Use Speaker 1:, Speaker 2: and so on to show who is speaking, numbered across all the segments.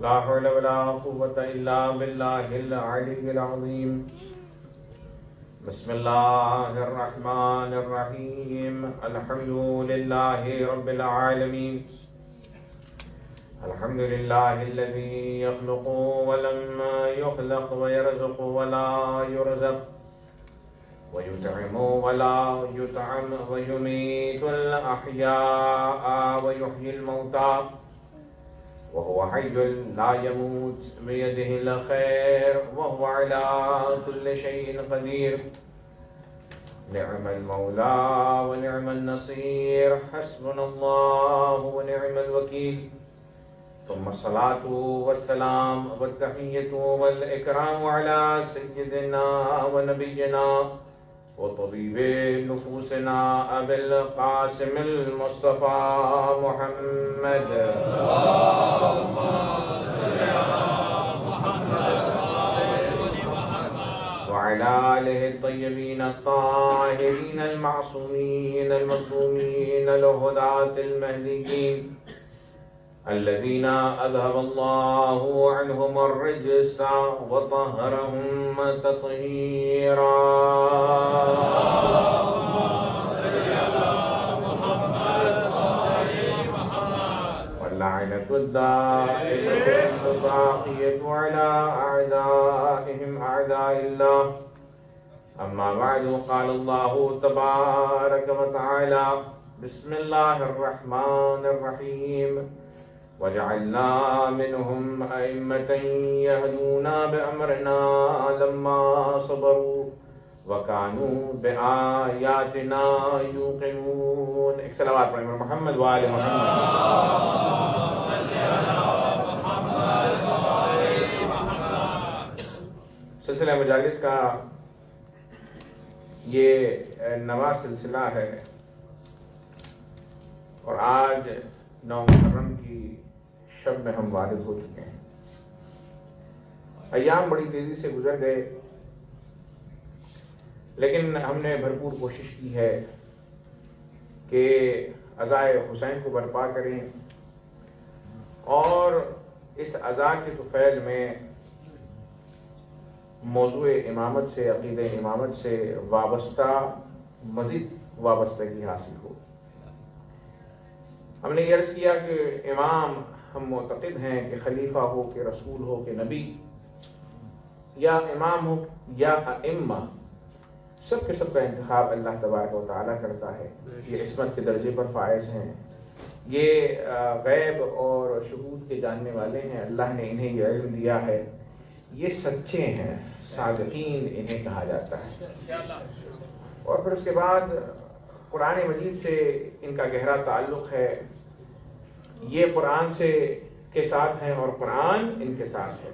Speaker 1: لا حول ولا قوة إلا بالله العلي العظيم. بسم الله الرحمن الرحيم. الحمد لله رب العالمين. الحمد لله الذي يخلق ولم يخلق ويرزق ولا يرزق ويطعم ولا يطعم ويميت الأحياء ويحيي الموتى وهو حي لا يموت بيده الخير وهو على كل شيء قدير. نعم المولى ونعم النصير. حسبنا الله ونعم الوكيل. ثم الصلاة والسلام والتحية والإكرام على سيدنا ونبينا وطبيب نفوسنا أبي القاسم المصطفى محمد. اللهم صل على محمد وعلى آله الطيبين الطاهرين المعصومين المظلومين الهداة المهديين الذين أذهب الله عنهم الرجس وطهرهم تطهيرا. واللعنة الدائمة الباقية على أعدائهم أعداء الله. أما بعد، قال الله تبارك وتعالى: بسم الله الرحمن الرحيم. وجعلنا منهم أئمة يهدون بأمرنا لما صبروا وكانوا بآياتنا يوقنون. ایک صلوات پڑھیں محمد وآل محمد. سلسلہ مجالس کا یہ نواں سلسلہ ہے اور آج 9 محرم کی شب میں ہم وارد ہو چکے ہیں. ایام بڑی تیزی سے گزر گئے، لیکن ہم نے بھرپور کوشش کی ہے کہ عزائے حسین کو برپا کریں اور اس عزا کے طفیل میں موضوع امامت سے، عقیدہ امامت سے وابستہ مزید وابستگی حاصل ہو. ہم نے یہ عرض کیا کہ امام ہم معتقد ہیں کہ خلیفہ ہو، کہ رسول ہو، کہ نبی، یا امام ہو یا ائمہ، سب کے سب کا انتخاب اللہ تبارک و تعالیٰ کرتا ہے. یہ عصمت کے درجے پر فائز ہیں، یہ غیب اور شہود کے جاننے والے ہیں، اللہ نے انہیں یہ علم دیا ہے، یہ سچے ہیں، صادقین انہیں کہا جاتا ہے. اور پھر اس کے بعد قرآن مجید سے ان کا گہرا تعلق ہے، یہ قرآن سے کے ساتھ ہیں اور قرآن ان کے ساتھ ہے.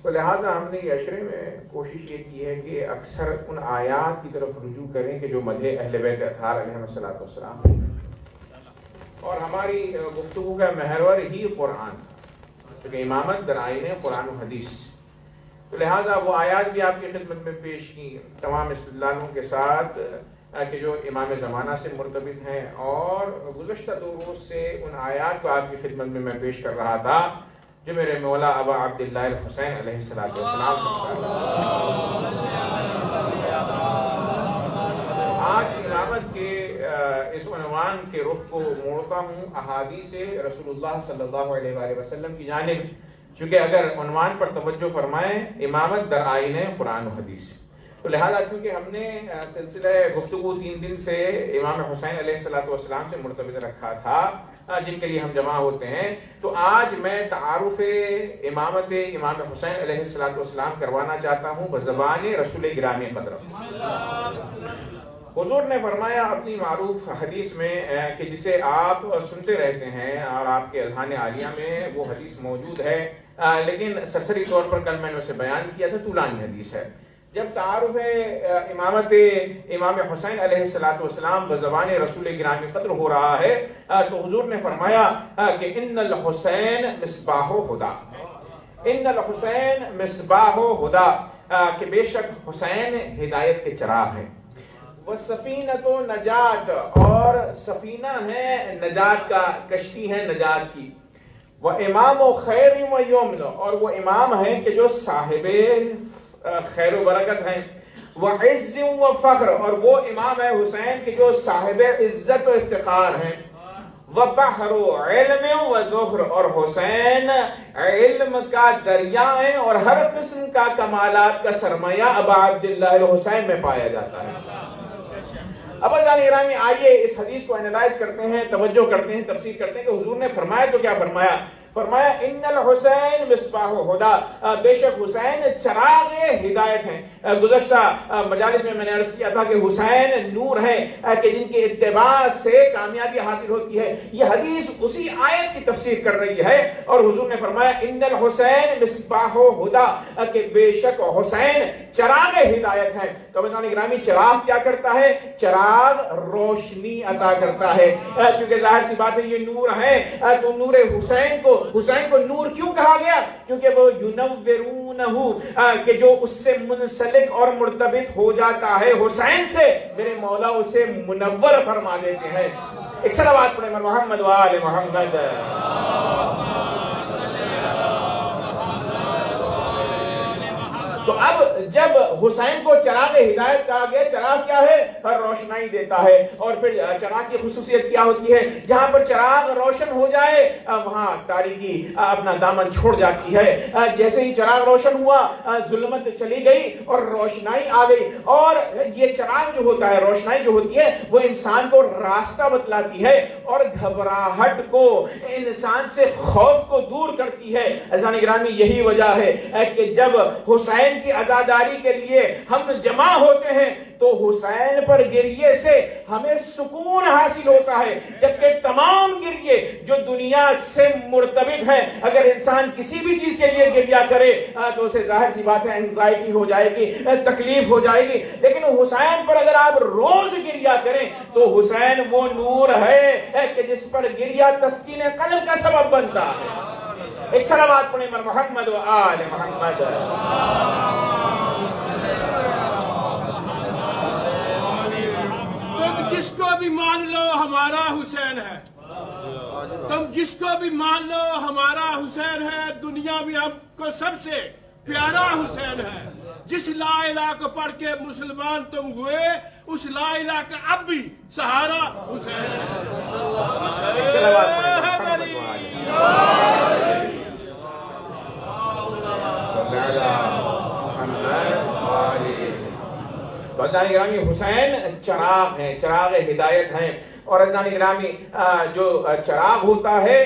Speaker 1: تو لہٰذا ہم نے یہ عشرے میں کوشش یہ کی ہے کہ اکثر ان آیات کی طرف رجوع کریں کہ جو مدح اہل بیت اطہار علیہ السلام ہے، اور ہماری گفتگو کا محور ہی قرآن تھا، کیونکہ امامت در آئین قرآن و حدیث. تو لہٰذا وہ آیات بھی آپ کی خدمت میں پیش کی تمام استدلالوں کے ساتھ کہ جو امام زمانہ سے مرتبط ہیں، اور گزشتہ 2 روز سے ان آیات کو آپ کی خدمت میں پیش کر رہا تھا جو میرے مولا ابا عبداللہ الحسین علیہ السلام سے. آج امامت کے اس عنوان کے رخ کو موڑتا ہوں احادیث رسول اللہ صلی اللہ علیہ وآلہ وسلم کی جانب، چونکہ اگر عنوان پر توجہ فرمائیں امامت در آئین قرآن و حدیث، تو لہذا چونکہ ہم نے سلسلہ گفتگو 3 دن سے امام حسین علیہ السلام سے مرتبط رکھا تھا جن کے لیے ہم جمع ہوتے ہیں، تو آج میں تعارف امامت امام حسین علیہ السلام کروانا چاہتا ہوں بزبان رسول گرامی قدر. حضور نے فرمایا اپنی معروف حدیث میں کہ جسے آپ سنتے رہتے ہیں اور آپ کے اذہان عالیہ میں وہ حدیث موجود ہے، لیکن سرسری طور پر کل میں نے اسے بیان کیا تھا، طولانی حدیث ہے. جب تعارف امامت امام حسین علیہ السلام بزبان رسول گرامی قدر ہو رہا ہے تو حضور نے فرمایا کہ ان الحسین مصباح ہدا، ان الحسین مصباح ہدا، کہ بے شک حسین ہدایت کے چراغ ہیں. وَالسَّفِينَةُ نجات، اور سفینہ ہے نجات کا، کشتی ہے نجات کی. وہ امام و خیر و یمن، اور وہ امام ہیں کہ جو صاحب خیر و برکت ہیں، وہ عز و فخر، اور وہ امام ہے حسین کہ جو صاحب عزت و افتخار ہیں، وہ بحر علم و ظہر، اور حسین علم کا دریا ہے اور ہر قسم کا کمالات کا سرمایہ ابا عبداللہ الحسین میں پایا جاتا ہے۔ اب جان گرامی، آئیے اس حدیث کو انالائز کرتے ہیں، توجہ کرتے ہیں، تفسیر کرتے ہیں کہ حضور نے فرمایا تو کیا فرمایا۔ فرمایا ان الحسین مصباح ہدا، بے شک حسین چراغ ہدایت ہیں۔ گزشتہ مجالس میں نے عرض کیا تھا کہ حسین نور ہیں کہ جن کے اتباع سے کامیابی حاصل ہوتی ہے۔ یہ حدیث اسی آیت کی تفسیر کر رہی ہے، اور حضور نے فرمایا ان الحسین مصباح ہدا، کہ بے شک حسین چراغ ہدایت ہیں۔ تو بھائیان گرامی، چراغ کیا کرتا ہے؟ چراغ روشنی عطا کرتا ہے، کیونکہ ظاہر سی بات ہے یہ نور ہے۔ تو نور حسین کو نور کیوں کہا گیا؟ کیونکہ وہ ینورونہ، کہ جو اس سے منسلک اور مرتبط ہو جاتا ہے حسین سے، میرے مولا اسے منور فرما دیتے ہیں۔ ایک صلوات پڑھیں محمد و آل محمد۔ تو اب جب حسین کو چراغ ہدایت کہا گیا، چراغ کیا ہے؟ روشنائی دیتا ہے۔ اور پھر چراغ کی خصوصیت کیا ہوتی ہے؟ جہاں پر چراغ روشن ہو جائے وہاں تاریکی اپنا دامن چھوڑ جاتی ہے۔ جیسے ہی چراغ روشن ہوا ظلمت چلی گئی اور روشنائی آ گئی۔ اور یہ چراغ جو ہوتا ہے، روشنائی جو ہوتی ہے، وہ انسان کو راستہ بتلاتی ہے اور گھبراہٹ کو، انسان سے خوف کو دور کرتی ہے۔ عزیزان گرامی، یہی وجہ ہے کہ جب حسین کی عزاداری کے لیے ہم جمع ہوتے ہیں تو حسین پر گریے سے ہمیں سکون حاصل ہوتا ہے، جبکہ تمام گریے جو دنیا سے مرتبط ہیں، اگر انسان کسی بھی چیز کے لیے گریا کرے تو اسے ظاہر سی بات ہے انزائٹی ہو جائے گی، تکلیف ہو جائے گی۔ لیکن حسین پر اگر آپ روز گریا کریں تو حسین وہ نور ہے کہ جس پر گریا تسکین قلب کا سبب بنتا ہے۔ ایک صلوات پڑھیں محمد و آل محمد۔
Speaker 2: تم جس کو بھی مان لو ہمارا حسین ہے، تم جس کو بھی مان لو ہمارا حسین ہے، دنیا میں ہم کو سب سے پیارا حسین ہے۔ جس لا الہ کو پڑھ کے مسلمان تم ہوئے، اس لا الہ کا اب بھی سہارا حسین
Speaker 1: تو عزیزان گرامی، حسین چراغ ہیں، چراغ ہدایت ہیں۔ اور عزیزان گرامی، جو چراغ ہوتا ہے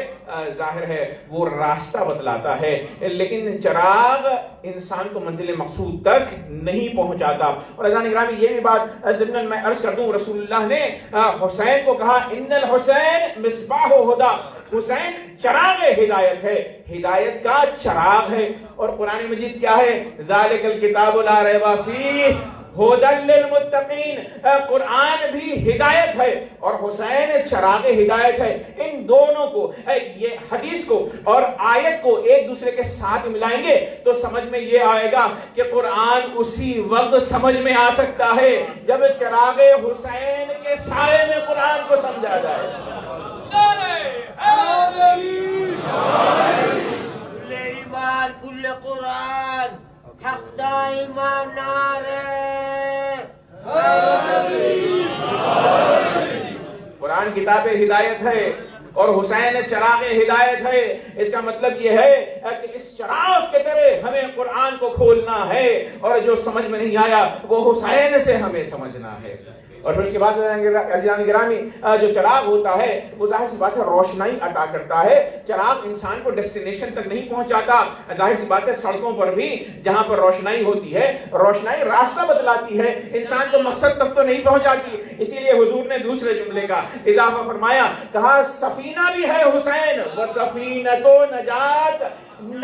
Speaker 1: ظاہر ہے وہ راستہ بتلاتا ہے، لیکن چراغ انسان کو منزل مقصود تک نہیں پہنچاتا۔ اور عزیزان گرامی، یہ بھی بات ضمن میں عرض کر دوں، رسول اللہ نے حسین کو کہا ان الحسین مصباح ہدا، حسین چراغ ہدایت ہے، ہدایت کا چراغ ہے۔ اور قرآن مجید کیا ہے؟ ذالک الکتاب لا ریب فیہ ھدی للمتقین، قرآن بھی ہدایت ہے اور حسین چراغ ہدایت ہے۔ ان دونوں کو، یہ حدیث کو اور آیت کو ایک دوسرے کے ساتھ ملائیں گے تو سمجھ میں یہ آئے گا کہ قرآن اسی وقت سمجھ میں آ سکتا ہے جب چراغ حسین کے سائے میں قرآن کو سمجھا جائے۔
Speaker 3: کل ایمان کل قرآن حق دا امام نعرہ
Speaker 1: قرآن کتاب ہدایت ہے اور حسین چراغ ہدایت ہے۔ اس کا مطلب یہ ہے کہ اس چراغ کے طرح ہمیں قرآن کو کھولنا ہے اور جو سمجھ میں نہیں آیا وہ حسین سے ہمیں سمجھنا ہے۔ اور پھر اس کے بعد عزیزان گرامی، جو چراغ ہوتا ہے وہ ظاہر سی بات ہے روشنائی عطا کرتا ہے۔ چراغ انسان کو ڈیسٹینیشن تک نہیں پہنچاتا، ظاہر سی بات ہے سڑکوں پر بھی جہاں پر روشنائی ہوتی ہے، روشنائی راستہ بتلاتی ہے، انسان کو مقصد تک تو نہیں پہنچاتی۔ اسی لیے حضور نے دوسرے جملے کا اضافہ فرمایا، کہا سفینہ بھی ہے حسین وسفینۃ نجات،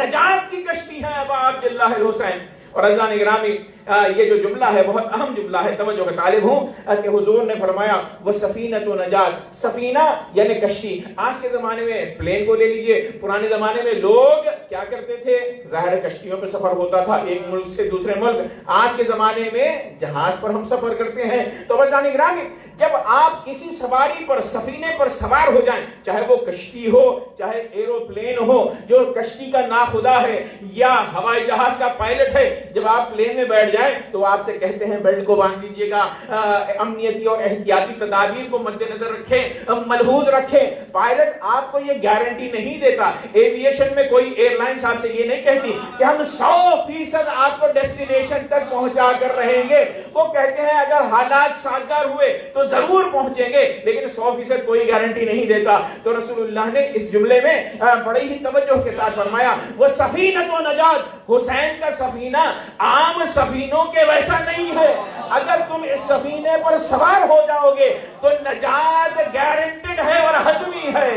Speaker 1: نجات کی کشتی ہے ابا عبداللہ الحسین۔ اور عزیزان گرامی، یہ جو جملہ ہے بہت اہم جملہ ہے، توجہ کا طالب ہوں کہ حضور نے فرمایا وہ سفینۃ و نجات، سفینہ یعنی کشتی۔ آج کے زمانے میں پلین کو لے لیجئے، پرانے زمانے میں لوگ کیا کرتے تھے؟ ظاہر کشتیوں پہ سفر ہوتا تھا ایک ملک سے دوسرے ملک۔ آج کے زمانے میں جہاز پر ہم سفر کرتے ہیں۔ تو بھائیان گرامی، جب آپ کسی سواری پر، سفینے پر سوار ہو جائیں، چاہے وہ کشتی ہو چاہے ایروپلین ہو، جو کشتی کا ناخدا ہے یا ہوائی جہاز کا پائلٹ ہے، جب آپ پلین میں بیٹھ جائیں تو آپ سے کہتے ہیں بیلٹ کو باندھ دیجیے گا، امنیتی اور احتیاطی تدابیر کو مد نظر رکھیں، ملحوظ رکھیں۔ پائلٹ آپ کو یہ گارنٹی نہیں دیتا، ایویشن میں کوئی ایئر لائنز آپ سے یہ نہیں کہتی کہ ہم 100% آپ کو ڈیسٹینیشن تک پہنچا کر رہیں گے۔ وہ کہتے ہیں اگر حالات سازگار ہوئے تو ضرور پہنچیں گے، لیکن 100% کوئی گارنٹی نہیں دیتا۔ تو رسول اللہ نے اس جملے میں بڑی ہی توجہ کے ساتھ فرمایا وہ سفینۃ و نجات، حسین کا سفینہ عام سفینوں کے ویسا نہیں ہے۔ اگر تم اس سفینے پر سوار ہو جاؤ گے تو نجات گارنٹیڈ ہے اور حتمی ہے،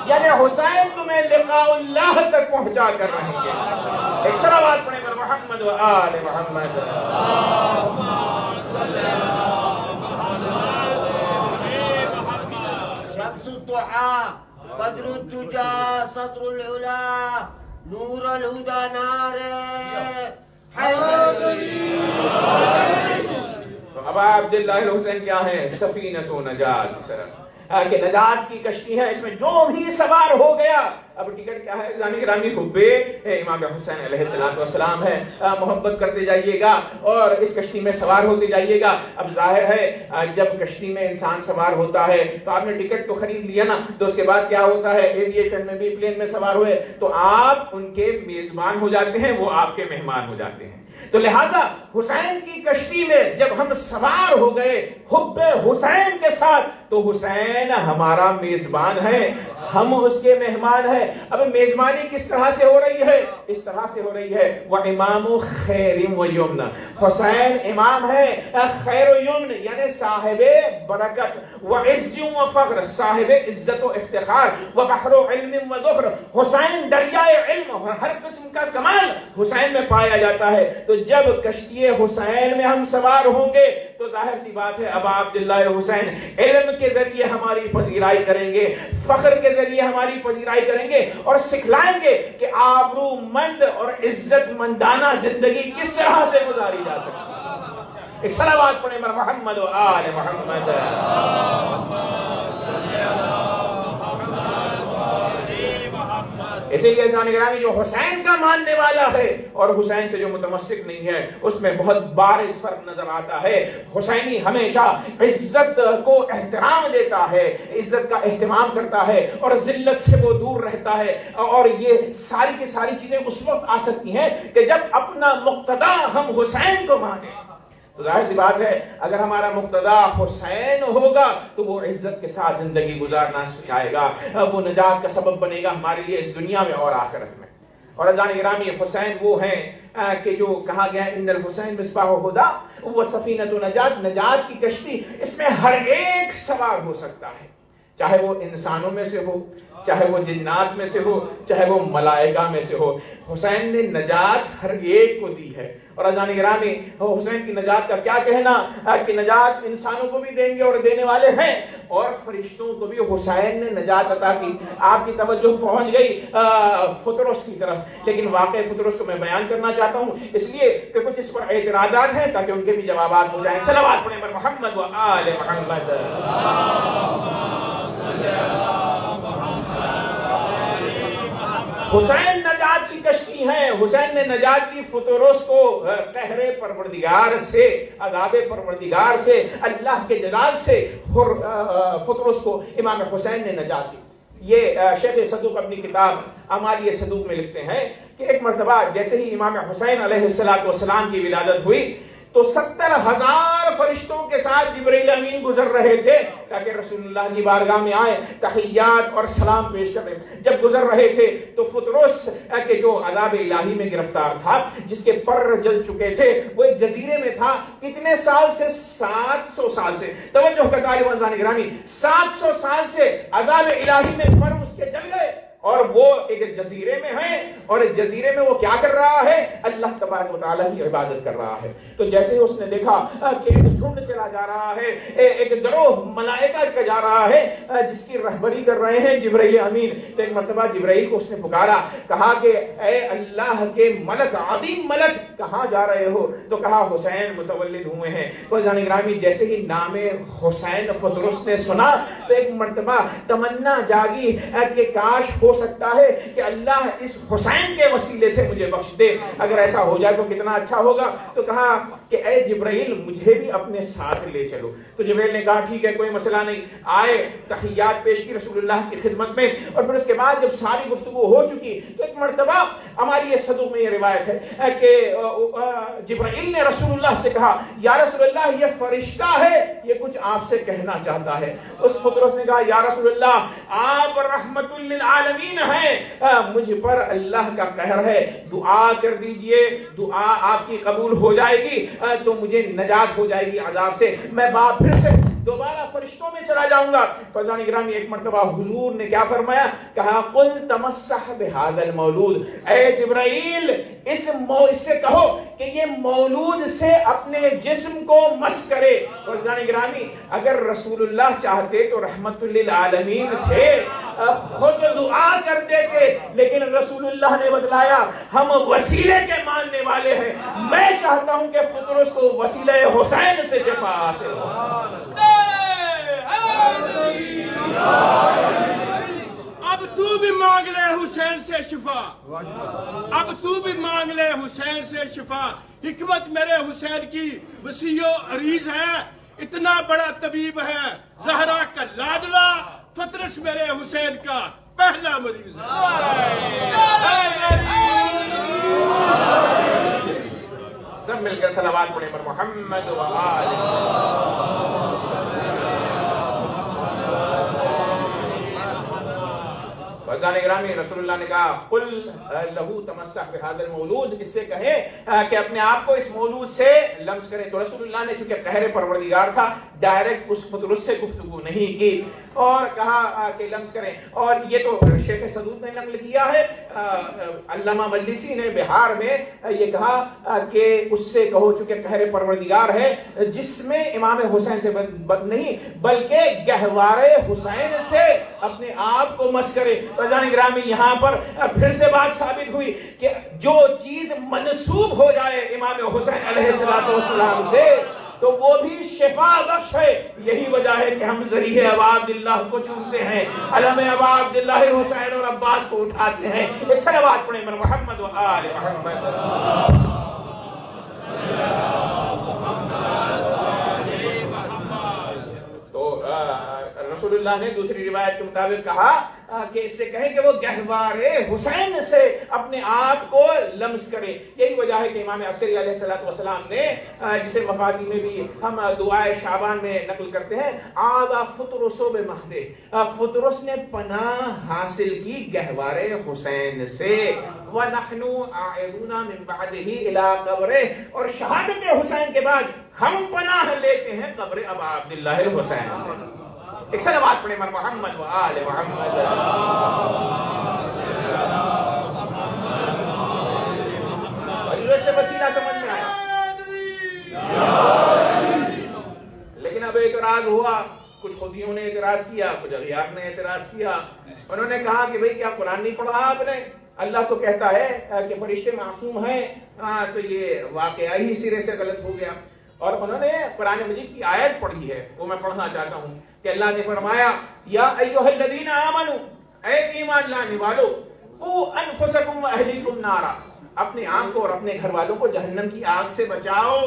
Speaker 1: یعنی حسین تمہیں لقاء اللہ تک پہنچا کر رہیں گے۔ ایک صلوات پڑھیں پر محمد و آل محمد۔
Speaker 3: شمس الضحى بدر الدجى صدر العلا نور الهدى نار
Speaker 1: تو ابا عبداللہ الحسین کیا ہیں؟ سفینۃ و نجات، کہ نجات کی کشتی ہے، اس میں جو بھی سوار ہو گیا۔ اب ٹکٹ کیا ہے جانی گرامی؟ حبے امام حسین علیہ السلام ہے، محبت کرتے جائیے گا اور اس کشتی میں سوار ہوتے جائیے گا۔ اب ظاہر ہے جب کشتی میں انسان سوار ہوتا ہے تو آپ نے ٹکٹ تو خرید لیا نا، تو اس کے بعد کیا ہوتا ہے؟ ایویشن میں بھی پلین میں سوار ہوئے تو آپ ان کے میزبان ہو جاتے ہیں، وہ آپ کے مہمان ہو جاتے ہیں۔ تو لہٰذا حسین کی کشتی میں جب ہم سوار ہو گئے حب حسین کے ساتھ تو حسین ہمارا میزبان ہے، ہم اس کے مہمان ہیں۔ اب میزبانی کس طرح سے ہو رہی ہے؟ اس طرح سے ہو رہی ہے وَإِمَامُ خَيْرٍ وَيُمْنَ، حسین امام ہے خیر و یمن یعنی صاحب برکت، وعز و فخر صاحب عزت و افتخار، وبحر علم و ذخر، حسین دریائے علم اور ہر قسم کا کمال حسین میں پایا جاتا ہے۔ تو جب کشتی حسین میں ہم سوار ہوں گے تو ظاہر سی بات ہے ابا عبداللہ حسین علم کے ذریعے ہماری پذیرائی کریں گے، فخر کے ذریعے ہماری پذیرائی کریں گے اور سکھلائیں گے کہ آبرو مند اور عزت مندانہ زندگی کس طرح سے گزاری جا سکتی ہے۔ ایک صلوات پڑھیں پر محمد و آل محمد۔ اسی لیے جان گرامی جو حسین کا ماننے والا ہے اور حسین سے جو متمسک نہیں ہے اس میں بہت بارز فرق نظر آتا ہے۔ حسینی ہمیشہ عزت کو احترام دیتا ہے، عزت کا اہتمام کرتا ہے اور ذلت سے وہ دور رہتا ہے، اور یہ ساری کی ساری چیزیں اس وقت آ سکتی ہیں کہ جب اپنا مقتدا ہم حسین کو مانیں۔ تو ظاہر سی بات ہے اگر ہمارا مقتدا حسین ہوگا تو وہ عزت کے ساتھ زندگی گزارنا سکھائے گا، وہ نجات کا سبب بنے گا ہمارے لیے اس دنیا میں اور آخرت میں۔ اور جان گرامی حسین وہ ہیں کہ جو کہا گیا ان الحسین مصباح ہدا وہ سفینۃ و نجات، نجات کی کشتی، اس میں ہر ایک سوار ہو سکتا ہے، چاہے وہ انسانوں میں سے ہو، چاہے وہ جنات میں سے ہو، چاہے وہ ملائکہ میں سے ہو۔ حسین نے نجات ہر ایک کو دی ہے۔ اور جان گرامی حسین کی نجات کا کیا کہنا کہ نجات انسانوں کو بھی دیں گے اور دینے والے ہیں، اور فرشتوں کو بھی حسین نے نجات عطا کی۔ آپ کی توجہ پہنچ گئی فطرس کی طرف، لیکن واقع فطرس کو میں بیان کرنا چاہتا ہوں اس لیے کہ کچھ اس پر اعتراضات ہیں تاکہ ان کے بھی جوابات ہو جائیں۔ صلوات پڑھیں پر محمد و آل محمد۔ حسین نجات کی کشتی ہیں، حسین نے نجات کی فطرس کو قہر پروردگار سے، عذاب پروردگار سے، اللہ کے جلال سے فطرس کو امام حسین نے نجات دی۔ یہ شیخ صدوق اپنی کتاب اعمال صدوق میں لکھتے ہیں کہ ایک مرتبہ جیسے ہی امام حسین علیہ السلام کی ولادت ہوئی تو 70,000 فرشتوں کے ساتھ جبرائیل امین گزر رہے تھے تاکہ رسول اللہ کی بارگاہ میں آئے، تحیات اور سلام پیش کریں۔ جب گزر رہے تھے تو فطرس کے جو عذاب الہی میں گرفتار تھا، جس کے پر جل چکے تھے، وہ ایک جزیرے میں تھا۔ کتنے سال سے؟ 700 سال سے۔ توجہ کا طالب عزیزان گرامی، 700 سال سے عذاب الہی میں پر اس کے جل گئے اور وہ ایک جزیرے میں ہیں، اور ایک جزیرے میں وہ کیا کر رہا ہے؟ اللہ تبارک و تعالیٰ کی عبادت کر رہا ہے۔ تو جیسے اس نے دیکھا کہ ایک جھنڈ چلا جا رہا ہے، ایک گروہ ملائکہ کا جا رہا ہے جس کی رہبری کر رہے ہیں جبرائیل امین، تو ایک مرتبہ جبرائیل کو اس نے پکارا، کہا کہ اے اللہ کے ملک، عظیم ملک، کہاں جا رہے ہو؟ تو کہا حسین متولد ہوئے ہیں۔ تو جان گرامی جیسے ہی نام حسین فطرس نے سنا تو ایک مرتبہ تمنا جاگی کہ کاش ہو سکتا ہے کہ اللہ اس حسین کے وسیلے سے مجھے بخش دے، اگر ایسا ہو جائے تو کتنا اچھا ہوگا۔ تو کہا کہ اے جبرائیل مجھے بھی اپنے ساتھ لے چلو۔ تو جبرائیل نے کہا ٹھیک ہے کوئی مسئلہ نہیں، آئے تحیات پیش کی رسول اللہ کی خدمت میں، اور پھر اس کے بعد جب ساری گفتگو ہو چکی تو ایک مرتبہ ہماری یہ صدوق میں یہ روایت ہے کہ جبرائیل نے رسول اللہ سے کہا یا رسول اللہ یہ فرشتہ ہے، یہ کچھ آپ سے کہنا چاہتا ہے۔ اس فطرس نے کہا یا رسول اللہ آپ رحمت للعالمین ہیں، مجھ پر اللہ کا قہر ہے، دعا کر دیجئے، دعا آپ کی قبول ہو جائے گی تو مجھے نجات ہو جائے گی عذاب سے، میں پھر سے دوبارہ فرشتوں میں چلا جاؤں گا۔ فضان گرامی ایک مرتبہ حضور نے کیا فرمایا؟ کہا قل تمسح بهذا المولود، اے جبرائیل اس سے کہو کہ یہ مولود سے اپنے جسم کو مس کرے۔ فضان گرامی اگر رسول اللہ چاہتے تو رحمت للعالمین تھے، خود دعا کرتے تھے، لیکن رسول اللہ نے بتلایا ہم وسیلے کے ماننے والے ہیں، میں چاہتا ہوں کہ فطرس کو وسیلہ حسین سے شفا حاصل ہو۔
Speaker 2: اب تو بھی مانگ لے حسین سے شفا، اب تو بھی مانگ لے حسین سے شفا۔ حکمت میرے حسین کی وسیع و عریض ہے، اتنا بڑا طبیب ہے، زہرا کا لاڈلا، فطرس میرے حسین کا پہلا مریض ہے۔
Speaker 1: سب مل کر صلوات پڑھیں پر محمد و آلہ۔ فضان گرامی رسول اللہ نے کہا قل لہو تمسح بهذا المولود، اس سے کہیں کہ اپنے آپ کو اس مولود سے لمس کریں۔ تو رسول اللہ نے چونکہ قہر پروردگار تھا ڈائریکٹ اس فطرس سے گفتگو نہیں کی اور کہا کہ لمس کریں، اور یہ تو شیخ صدوق نے نقل کیا ہے، علامہ مجلسی نے بہار میں یہ کہا کہ اس سے کہو چونکہ قہر پروردگار ہے، جس میں امام حسین سے بد نہیں بلکہ گہوارے حسین سے اپنے آپ کو مس کرے۔ فضان گرامی یہاں پر پھر سے بات ثابت ہوئی کہ جو چیز منسوب ہو جائے امام حسین علیہ السلام سے تو وہ بھی شفا بخش ہے۔ یہی وجہ ہے کہ ہم ذریعہ ابا عبداللہ کو چونتے ہیں، علم ابا عبداللہ حسین اور عباس کو اٹھاتے ہیں۔ ایک صلوات پڑھیں پر محمد و آل محمد۔ تو رسول اللہ نے دوسری روایت کے مطابق کہا کہ اس سے کہیں کہ وہ گہوارے حسین سے اپنے آپ کو لمس کرے۔ یہی وجہ ہے کہ امام عسکری علیہ السلام نے جسے مفادی میں بھی ہم دعائے شعبان میں نقل کرتے ہیں، آبا فطرس بمہدے، فطرس نے پناہ حاصل کی گہوارے حسین سے، وَنَحْنُ عَائِدُونَ مِن بَعْدِهِ إِلَىٰ قَبْرِهِ، اور شہادت حسین کے بعد ہم پناہ لیتے ہیں قبر ابا عبداللہ الحسین سے۔ ایک صلوات پڑھیں پر محمد و آل محمد۔ اور سے وسیلہ سمجھ میں آیا، لیکن اب اعتراض ہوا، کچھ خودیوں نے اعتراض کیا، کچھ اغیار نے اعتراض کیا۔ انہوں نے کہا کہ بھئی کیا قرآن نہیں پڑھا آپ نے؟ اللہ تو کہتا ہے کہ فرشتے معصوم ہیں، تو یہ واقعہ ہی سرے سے غلط ہو گیا۔ اور انہوں نے قرآن مجید کی آیت پڑھی ہے، وہ میں پڑھنا چاہتا ہوں کہ اللہ نے فرمایا یا ایھا الذین آمنوا، اے ایمان لانے والو، قوا انفسکم واہلیکم نارا، اپنے آپ کو اور اپنے گھر والوں کو جہنم کی آگ سے بچاؤ،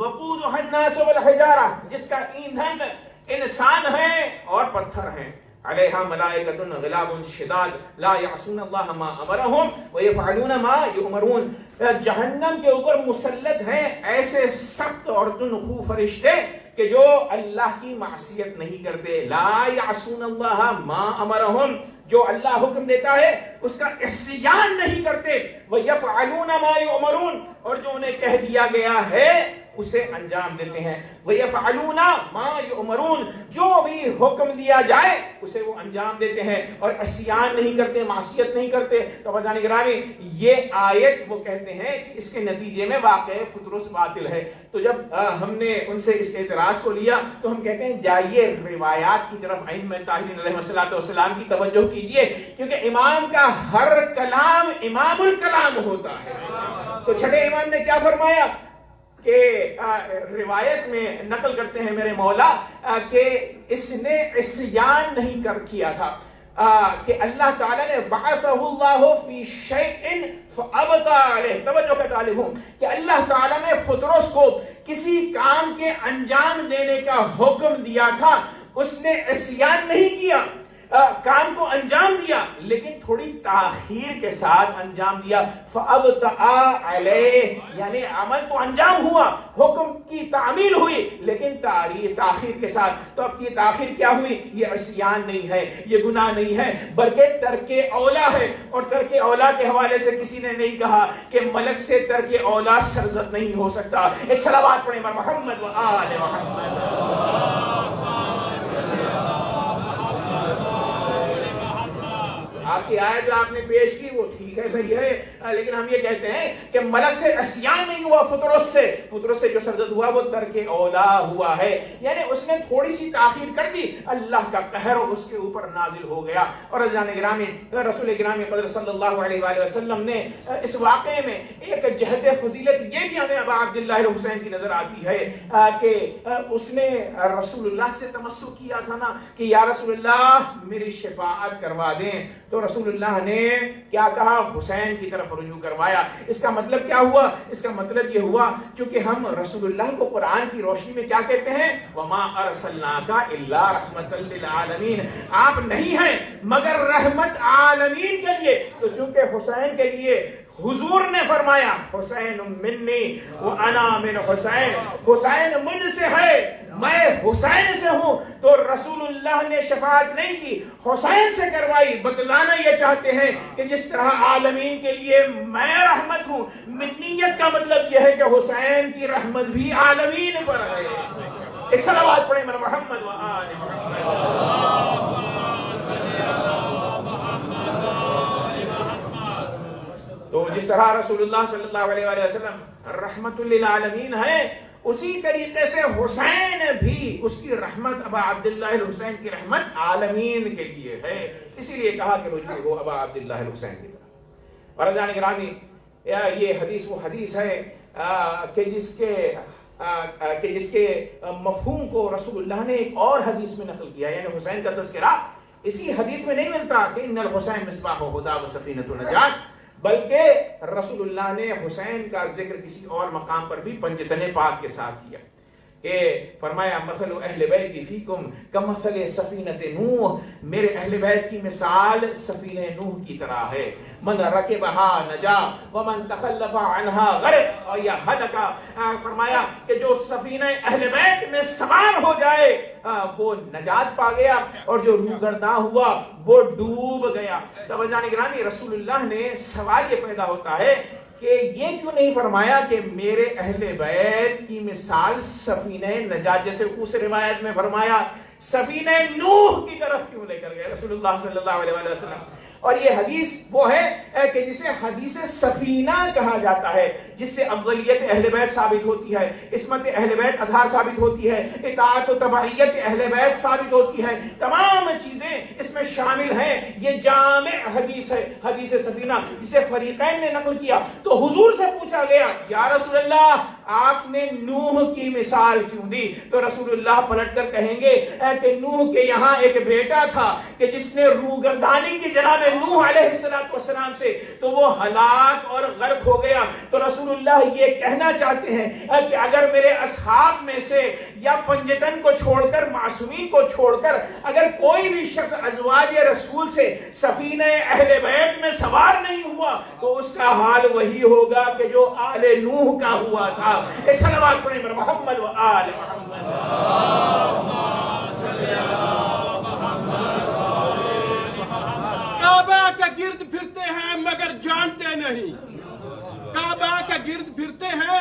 Speaker 1: وقودھا الناس والحجارہ، جس کا ایندھن انسان ہیں اور پتھر ہیں، علیہا ملائکۃ غلاظ شداد لا یعصون اللہ ما امرہم ویفعلون ما یؤمرون، جہنم کے اوپر مسلط ہیں ایسے سخت اور تنخو فرشتے کہ جو اللہ کی معصیت نہیں کرتے، لا یعصون اللہ ما امرہم، جو اللہ حکم دیتا ہے اس کا احتجاج نہیں کرتے، وَيَفْعَلُونَ مَا يُؤْمَرُونَ، اور جو انہیں کہہ دیا گیا ہے اسے انجام دیتے ہیں. وَيَفْعَلُونَ مَا يُؤْمَرُونَ جو بھی حکم دیا جائے اسے وہ انجام دیتے ہیں اور عصیان نہیں کرتے, معصیت نہیں کرتے. تو بھائیان گرامی یہ آیت وہ کہتے ہیں کہ اس کے نتیجے میں واقع فطرس باطل ہے. تو جب ہم نے ان سے اس اعتراض کو لیا تو ہم کہتے ہیں جائیے روایات کی طرف ائمہ طاہرین علیہ السلام کی توجہ کیجئے, کیونکہ امام کا ہر کلام امام الکلام ہوتا ہے. تو چھٹے امام نے کیا فرمایا کہ روایت میں نقل کرتے ہیں میرے مولا کہ اس نے عصیان نہیں کیا تھا, کہ اللہ تعالیٰ نے بعثہ اللہ فی شیء فابطا علیہ. توجہ کا طالب ہوں کہ اللہ تعالیٰ نے فطرس کو کسی کام کے انجام دینے کا حکم دیا تھا, اس نے عصیان نہیں کیا, کام کو انجام دیا لیکن تھوڑی تاخیر کے ساتھ انجام دیا. فابطا علیہ یعنی عمل تو انجام ہوا, حکم کی تعمیل ہوئی لیکن تاخیر کے ساتھ. تو اب یہ تاخیر کیا ہوئی؟ یہ عصیان نہیں ہے, یہ گناہ نہیں ہے, بلکہ ترک اولا ہے. اور ترک اولا کے حوالے سے کسی نے نہیں کہا کہ ملک سے ترک اولا سرزد نہیں ہو سکتا. ایک صلوات پڑھیں محمد و آل محمد. آپ کی آیت جو آپ نے پیش کی وہ ٹھیک ہے, صحیح ہے, لیکن ہم یہ کہتے ہیں کہ ملک سے عصیان نہیں ہوا, فطرس سے جو سرزد ہوا وہ ترک اولا ہوا ہے. یعنی اس نے تھوڑی سی تاخیر کر دی, اللہ کا قہر اس کے اوپر نازل ہو گیا. اور گرامی رسول گرامی قدر صلی اللہ علیہ وآلہ وسلم نے اس واقعے میں ایک جہد فضیلت یہ بھی ہمیں ابا عبداللہ الحسین کی نظر آتی ہے کہ اس نے رسول اللہ سے تمسک کیا تھا نا کہ یا رسول اللہ میری شفاعت کروا دیں. تو رسول اللہ نے کیا کہا؟ حسین کی طرف رجوع کروایا. اس کا مطلب کیا ہوا؟ اس کا مطلب یہ ہوا چونکہ ہم رسول اللہ کو قرآن کی روشنی میں کیا کہتے ہیں؟ وما ارسلناک الا رحمۃ للعالمین, آپ نہیں ہیں مگر رحمت عالمین کے لیے. تو چونکہ حسین کے لیے حضور نے فرمایا حسین منی وانا من حسین, حسین مجھ سے ہے میں حسین سے ہوں, تو رسول اللہ نے شفاعت نہیں کی, حسین سے کروائی. بتلانا یہ چاہتے ہیں کہ جس طرح عالمین کے لیے میں رحمت ہوں, منیت کا مطلب یہ ہے کہ حسین کی رحمت بھی عالمین پر ہے. ایک صلوات پڑھیں محمد و آل محمد. تو جس طرح رسول اللہ صلی اللہ علیہ وآلہ وسلم رحمت للعالمین ہے, اسی طریقے سے حسین بھی, اس کی رحمت ابا عبداللہ الحسین کی رحمت عالمین کے لیے ہے. اسی لیے کہا کہ رجوع ہو ابا عبداللہ الحسین کی طرف. اور جان گرامی یہ حدیث وہ حدیث ہے کہ جس کے مفہوم کو رسول اللہ نے ایک اور حدیث میں نقل کیا. یعنی حسین کا تذکرہ اسی حدیث میں نہیں ملتا کہ ان الحسین مصباح الہدی و سفینۃ النجات, بلکہ رسول اللہ نے حسین کا ذکر کسی اور مقام پر بھی پنجتن پاک کے ساتھ کیا کہ فرمایا مثل اہل بیت فیکم کمثل سفینۃ نوح, میرے اہل بیت کی مثال سفینہ نوح کی طرح ہے. من رکبها نجا ومن تخلف عنها غرق. اور یہ حد کا فرمایا کہ جو سفینہ اہل بیت میں سوار ہو جائے وہ نجات پا گیا, اور جو روگرداں ہوا وہ ڈوب گیا. توجہ گرامی رسول اللہ نے سوال یہ پیدا ہوتا ہے کہ یہ کیوں نہیں فرمایا کہ میرے اہل بیت کی مثال سفینہ نجات, جیسے اس روایت میں فرمایا سفینہ نوح کی طرف کیوں لے کر گئے رسول اللہ صلی اللہ علیہ وآلہ وسلم. اور یہ حدیث وہ ہے کہ جسے حدیث سفینہ کہا جاتا ہے, جس سے افضلیت اہل بیت ثابت ہوتی ہے, عصمت اہل بیت اظہار ثابت ہوتی ہے, اطاعت و تبعیت اہل بیت ثابت ہوتی ہے. تمام چیزیں اس میں شامل ہیں. یہ جامع حدیث ہے حدیث سفینہ, جسے فریقین نے نقل کیا. تو حضور سے پوچھا گیا یا رسول اللہ آپ نے نوح کی مثال کیوں دی؟ تو رسول اللہ پلٹ کر کہیں گے کہ نوح کے یہاں ایک بیٹا تھا کہ جس نے روگردانی کی جناب نوح علیہ السلام سے تو وہ ہلاک اور غرق ہو گیا. تو رسول اللہ یہ کہنا چاہتے ہیں کہ اگر میرے اصحاب میں سے یا پنجتن کو چھوڑ کر معصومین کو چھوڑ کر اگر کوئی بھی شخص ازواج رسول سے سفینہ اہل بیت میں سوار نہیں ہوا تو اس کا حال وہی ہوگا کہ جو آل نوح کا ہوا تھا. ایک صلوات پڑھیں محمد و آل محمد.
Speaker 2: کعبہ کے گرد پھرتے ہیں مگر جانتے نہیں, کعبہ کے گرد پھرتے ہیں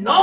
Speaker 1: 9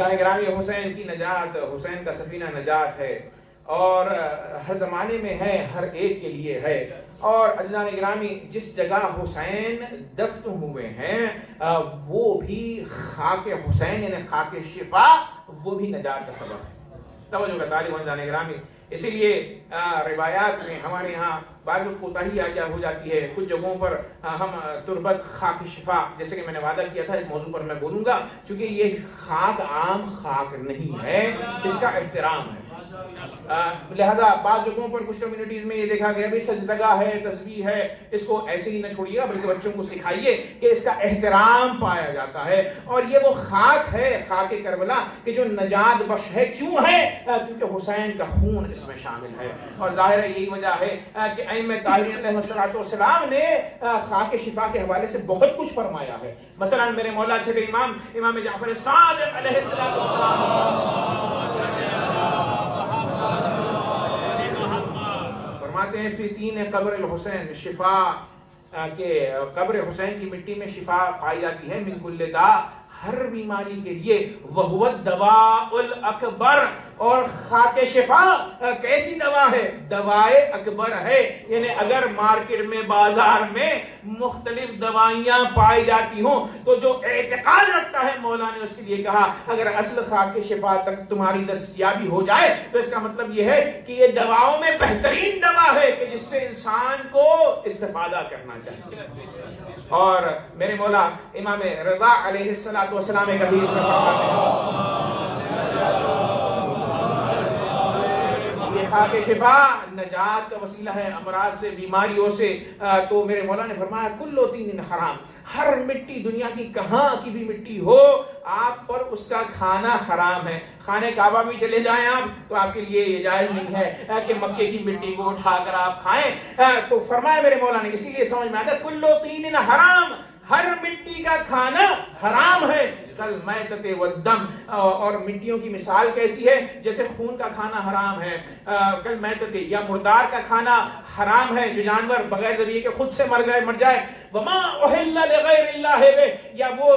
Speaker 1: جانے گرامی حسین کی نجات، حسین کا سفینہ نجات ہے اور ہر زمانے میں ہے، ہر ایک کے لیے ہے. اور عزیزان گرامی جس جگہ حسین دفن ہوئے ہیں وہ بھی خاک حسین یعنی خاک شفا وہ بھی نجات کا سبب ہے. توجہ کا طالب عزیزان گرامی، اسی لیے روایات میں ہمارے یہاں بعض کوتاہی ہو جاتی ہے. کچھ جگہوں پر ہم تربت خاک شفا، جیسے کہ میں نے وعدہ کیا تھا اس موضوع پر میں بولوں گا، چونکہ یہ خاک عام خاک نہیں ہے، اس کا احترام ہے. لہذا بعض جگہوں پر کچھ کمیونٹیز میں یہ دیکھا گیا بھی سجدگاہ ہے، تسبیح ہے، اس کو ایسے ہی نہ چھوڑیے گا بلکہ بچوں کو سکھائیے کہ اس کا احترام پایا جاتا ہے. اور یہ وہ خاک ہے، خاک کربلا، کہ جو نجات بخش ہے. کیوں ہے؟ کیونکہ حسین کا خون اس میں شامل ہے. اور ظاہر ہے یہی وجہ ہے کہ ائمہ طاہرین علیہ السلام نے خاک شفا کے حوالے سے بہت کچھ فرمایا ہے. مثلا میرے مولا چھٹے امام جعفر صادق علیہ السلام فرماتے ہیں فی تین قبر الحسین شفا، کہ قبر حسین کی مٹی میں شفا پائی جاتی ہے. من کل داء، ہر بیماری کے لیے. وہو الدواء الاکبر، اور خاک شفا کیسی دوا ہے؟ دوائے اکبر ہے. یعنی اگر مارکیٹ میں بازار میں مختلف دوائیاں پائی جاتی ہوں تو جو اعتقاد رکھتا ہے مولا نے اس کے لیے کہا اگر اصل خاک شفا تک تمہاری دستیابی ہو جائے تو اس کا مطلب یہ ہے کہ یہ دواؤں میں بہترین دوا ہے کہ جس سے انسان کو استفادہ کرنا چاہیے. اور میرے مولا امام رضا علیہ السلام ایک حدیث میں فرماتے ہیں خاک شفا نجات کا وسیلہ ہے امراض سے، بیماریوں سے. تو میرے مولا نے فرمایا کل تین حرام، ہر مٹی دنیا کی کہاں کی بھی مٹی ہو آپ پر اس کا کھانا حرام ہے. خانہ کعبہ بھی چلے جائیں آپ تو آپ کے لیے یہ جائز نہیں ہے کہ مکے کی مٹی کو اٹھا کر آپ کھائیں. تو فرمایا میرے مولا نے، اسی لیے سمجھ میں آتا کل تین حرام، ہر مٹی کا کھانا حرام ہے. کل میتۃ والدم، اور مٹیوں کی مثال کیسی ہے؟ جیسے خون کا کھانا حرام ہے. کل میتۃ، یا مردار کا کھانا حرام ہے، جو جانور بغیر ذبیحے کے خود سے مر جائے. وما احل لغیر اللہ بہ، یا وہ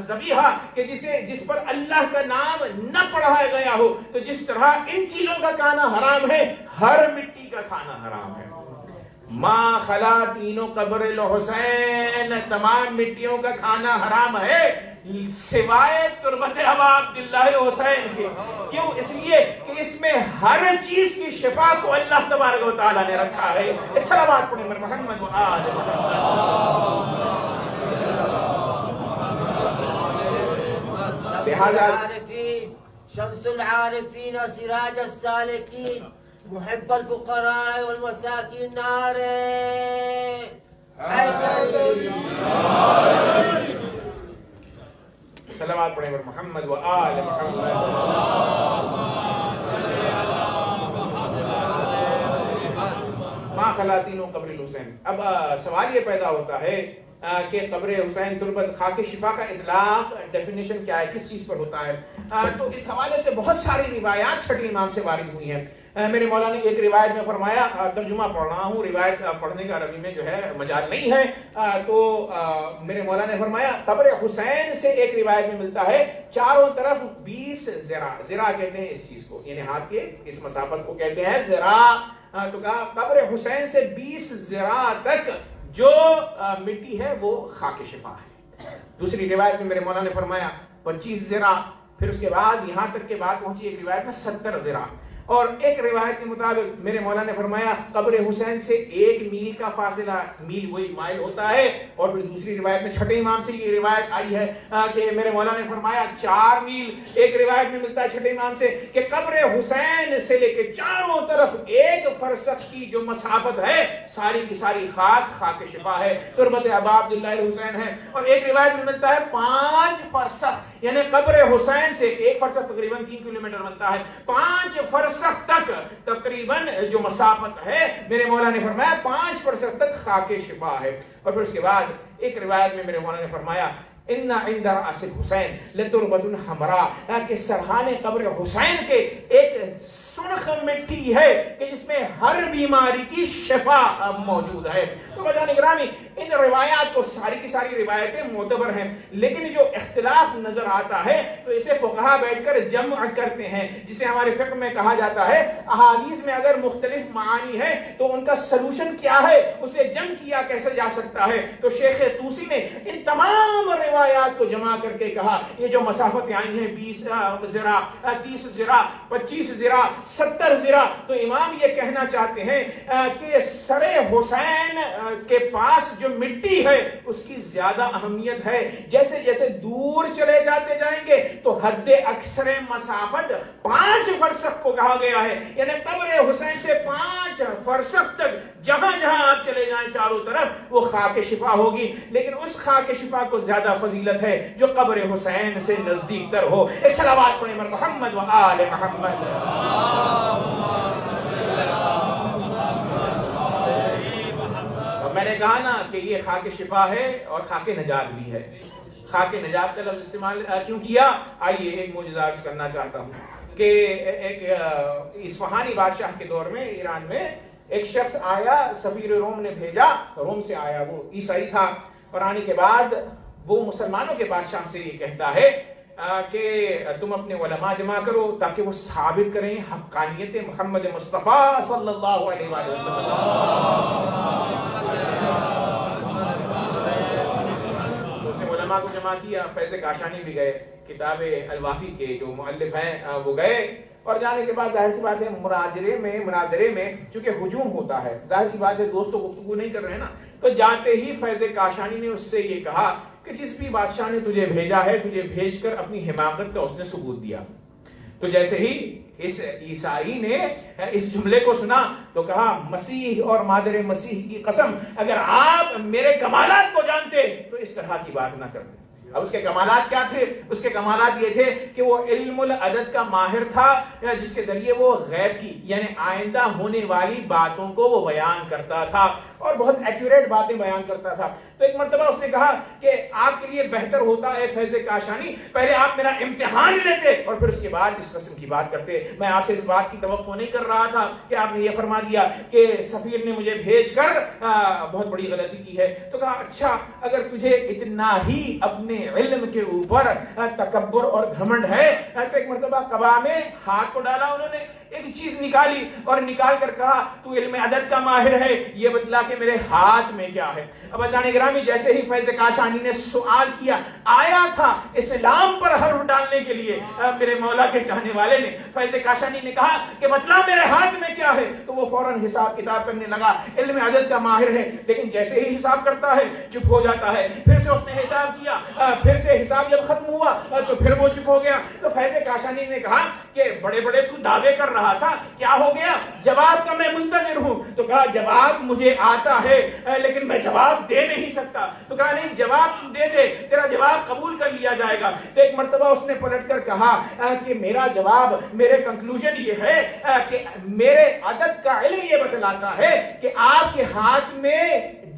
Speaker 1: ذبیحہ کہ جس پر اللہ کا نام نہ پڑھایا گیا ہو. تو جس طرح ان چیزوں کا کھانا حرام ہے، ہر مٹی کا کھانا حرام ہے. ما خلا تینوں قبر الحسین، تمام مٹیوں کا کھانا حرام ہے سوائے تربت ابا عبداللہ حسین کے. کیوں؟ اس لیے کہ اس میں ہر چیز کی شفا کو اللہ تبارک و تعالیٰ نے رکھا ہے. صلوات پڑھیں محمد و آل محمد.
Speaker 3: شمس العارفین سراج السالکین محب الفقراء والمساکین نار حیدری.
Speaker 1: صلوات پڑھیں محمد و آل محمد. ما خلا تینوں قبر الحسین. اب سوال یہ پیدا ہوتا ہے کہ قبر حسین تربت خاک شفا کا اطلاق ڈیفینیشن کیا ہے، کس چیز پر ہوتا ہے؟ تو اس حوالے سے بہت ساری روایات چھٹے امام سے وارد ہوئی ہیں. میرے مولا نے ایک روایت میں فرمایا، ترجمہ پڑھ رہا ہوں، روایت پڑھنے کا عربی میں جو ہے مجال نہیں ہے. تو میرے مولا نے فرمایا قبر حسین سے ایک روایت میں ملتا ہے چاروں طرف 20 ذراع کہتے ہیں اس چیز کو، یعنی ہاتھ کے اس مسافت کو کہتے ہیں ذراع. تو کہا قبر حسین سے 20 ذراع تک جو مٹی ہے وہ خاک شفا ہے. دوسری روایت میں میرے مولا نے فرمایا 25 ذراع. پھر اس کے بعد یہاں تک کے بات پہنچی ایک روایت میں 70 ذراع. اور ایک روایت کے مطابق میرے مولا نے فرمایا قبر حسین سے 1 میل کا فاصلہ، میل وہی مائل ہوتا ہے. اور پھر دوسری روایت میں چھٹے امام سے یہ روایت آئی ہے کہ میرے مولا نے فرمایا 4 میل. ایک روایت میں ملتا ہے چھٹے امام سے کہ قبر حسین سے لے کے چاروں طرف 1 فرسخ کی جو مسافت ہے ساری کی ساری خاک شفا ہے، تربت ابا عبداللہ حسین ہے. اور ایک روایت میں ملتا ہے 5 فرسخ، یعنی قبر حسین سے 1 فرسخ تقریباً 3 کلومیٹر بنتا ہے، 5 فرسخ تک تقریباً جو مسافت ہے میرے مولا نے فرمایا 5 فرسخ تک خاک شفا ہے. اور پھر اس کے بعد ایک روایت میں میرے مولا نے فرمایا ان عند رأس الحسین لتربۃ حمراء، کہ سرحان قبر حسین کے ایک سرخ مٹی ہے کہ جس میں ہر بیماری کی شفا موجود ہے۔ تو بھائیان گرامی، ان روایات کو ساری کی ساری روایتیں معتبر ہیں، لیکن جو اختلاف نظر آتا ہے تو اسے فقہا بیٹھ کر جمع کرتے ہیں، جسے ہمارے فقہ میں کہا جاتا ہے احادیث میں اگر مختلف معانی ہے تو ان کا سلوشن کیا ہے، اسے جمع کیا کیسے جا سکتا ہے۔ تو شیخ طوسی نے ان تمام روایات کو جمع کر کے کہا یہ جو مسافتیں آئی ہیں 20 ذراع، 30 ذراع، 25 ذراع، 70 ذراع، تو امام یہ کہنا چاہتے ہیں کہ سر حسین کے پاس جو مٹی ہے اس کی زیادہ اہمیت ہے۔ جیسے جیسے دور چلے جاتے جائیں گے تو حد اکثر مسافت 5 فرسخ کو کہا گیا ہے، یعنی قبر حسین سے 5 فرسخ تک جہاں جہاں آپ چلے جائیں چاروں طرف وہ خاک شفا ہوگی، لیکن اس خاک شفا کو زیادہ فضیلت ہے جو قبر حسین سے نزدیک تر ہو۔ ایک صلوات پڑھیں محمد و آل محمد۔ میں نے کہا نا کہ یہ خاک شفا ہے اور خاک نجات بھی ہے۔ خاک نجات کا لفظ استعمال کیوں کیا؟ آئیے ایک معجزہ عرض کرنا چاہتا ہوں کہ ایک اصفہانی بادشاہ کے دور میں ایران میں ایک شخص آیا، سفیر روم نے بھیجا، روم سے آیا، وہ عیسائی تھا، اور آنے کے بعد وہ مسلمانوں کے بادشاہ سے یہ کہتا ہے کہ تم اپنے علماء جمع کرو تاکہ وہ ثابت کریں حقانیت محمد مصطفیٰ صلی اللہ علیہ وآلہ وسلم۔ تو اس نے علماء کو جمع کیا، فیض کاشانی بھی گئے، کتاب الوافی کے جو مؤلف ہیں وہ گئے، اور جانے کے بعد ظاہر سی بات ہے مناظرے میں چونکہ ہجوم ہوتا ہے، ظاہر سی بات ہے دوستوں گفتگو نہیں کر رہے ہیں نا، تو جاتے ہی فیض کاشانی نے اس سے یہ کہا کہ جس بھی بادشاہ نے تجھے بھیجا ہے تجھے بھیج کر اپنی حماقت کا اس نے ثبوت دیا۔ تو جیسے ہی اس عیسائی نے اس جملے کو سنا تو کہا مسیح اور مادر مسیح کی قسم اگر آپ میرے کمالات کو جانتے تو اس طرح کی بات نہ کرتے۔ اب اس کے کمالات کیا تھے؟ اس کے کمالات یہ تھے کہ وہ علم العدد کا ماہر تھا، جس کے ذریعے وہ غیب کی یعنی آئندہ ہونے والی باتوں کو وہ بیان کرتا تھا اور بہت ایکوریٹ باتیں بیان کرتا تھا۔ تو ایک مرتبہ اس نے کہا کہ آپ کے لیے بہتر ہوتا ہے فیض کاشانی پہلے آپ میرا امتحان لیتے اور پھر اس کے بعد اس قسم کی بات کرتے۔ میں آپ سے اس بات کی توقع نہیں کر رہا تھا کہ آپ نے یہ فرما دیا کہ سفیر نے مجھے بھیج کر بہت بڑی غلطی کی ہے۔ تو کہا اچھا اگر تجھے اتنا ہی اپنے علم کے اوپر تکبر اور گھمنڈ ہے تو ایک مرتبہ قبا میں ہاتھ کو ڈالا، انہوں نے ایک چیز نکالی اور نکال کر کہا تو علم عدد کا ماہر ہے، یہ بتلا کہ میرے ہاتھ میں کیا ہے۔ اب جانے گرامی جیسے ہی فیض کاشانی نے سوال کیا، آیا تھا اسلام پر حرف ڈالنے کے لیے میرے مولا کے چاہنے والے نے، فیض کاشانی نے کہا کہ بتلا میرے ہاتھ میں کیا ہے، تو وہ فوراً حساب کتاب کرنے لگا، علم عدد کا ماہر ہے، لیکن جیسے ہی حساب کرتا ہے چپ ہو جاتا ہے، پھر سے اس نے حساب کیا، پھر سے حساب جب ختم ہوا تو پھر وہ چپ ہو گیا۔ تو فیض کاشانی نے کہا کہ بڑے بڑے تو دعوے کر رہا تھا، کیا ہو گیا؟ جواب کا میں منتظر ہوں۔ تو کہا جواب مجھے آتا ہے لیکن میں جواب دے نہیں سکتا۔ تو کہا نہیں جواب تم دے دے، تیرا جواب قبول کر لیا جائے گا۔ تو ایک مرتبہ اس نے پلٹ کر کہا کہ میرا جواب، میرے کنکلوژن یہ ہے کہ میرے عدد کا علم یہ بتلاتا ہے کہ آپ کے ہاتھ میں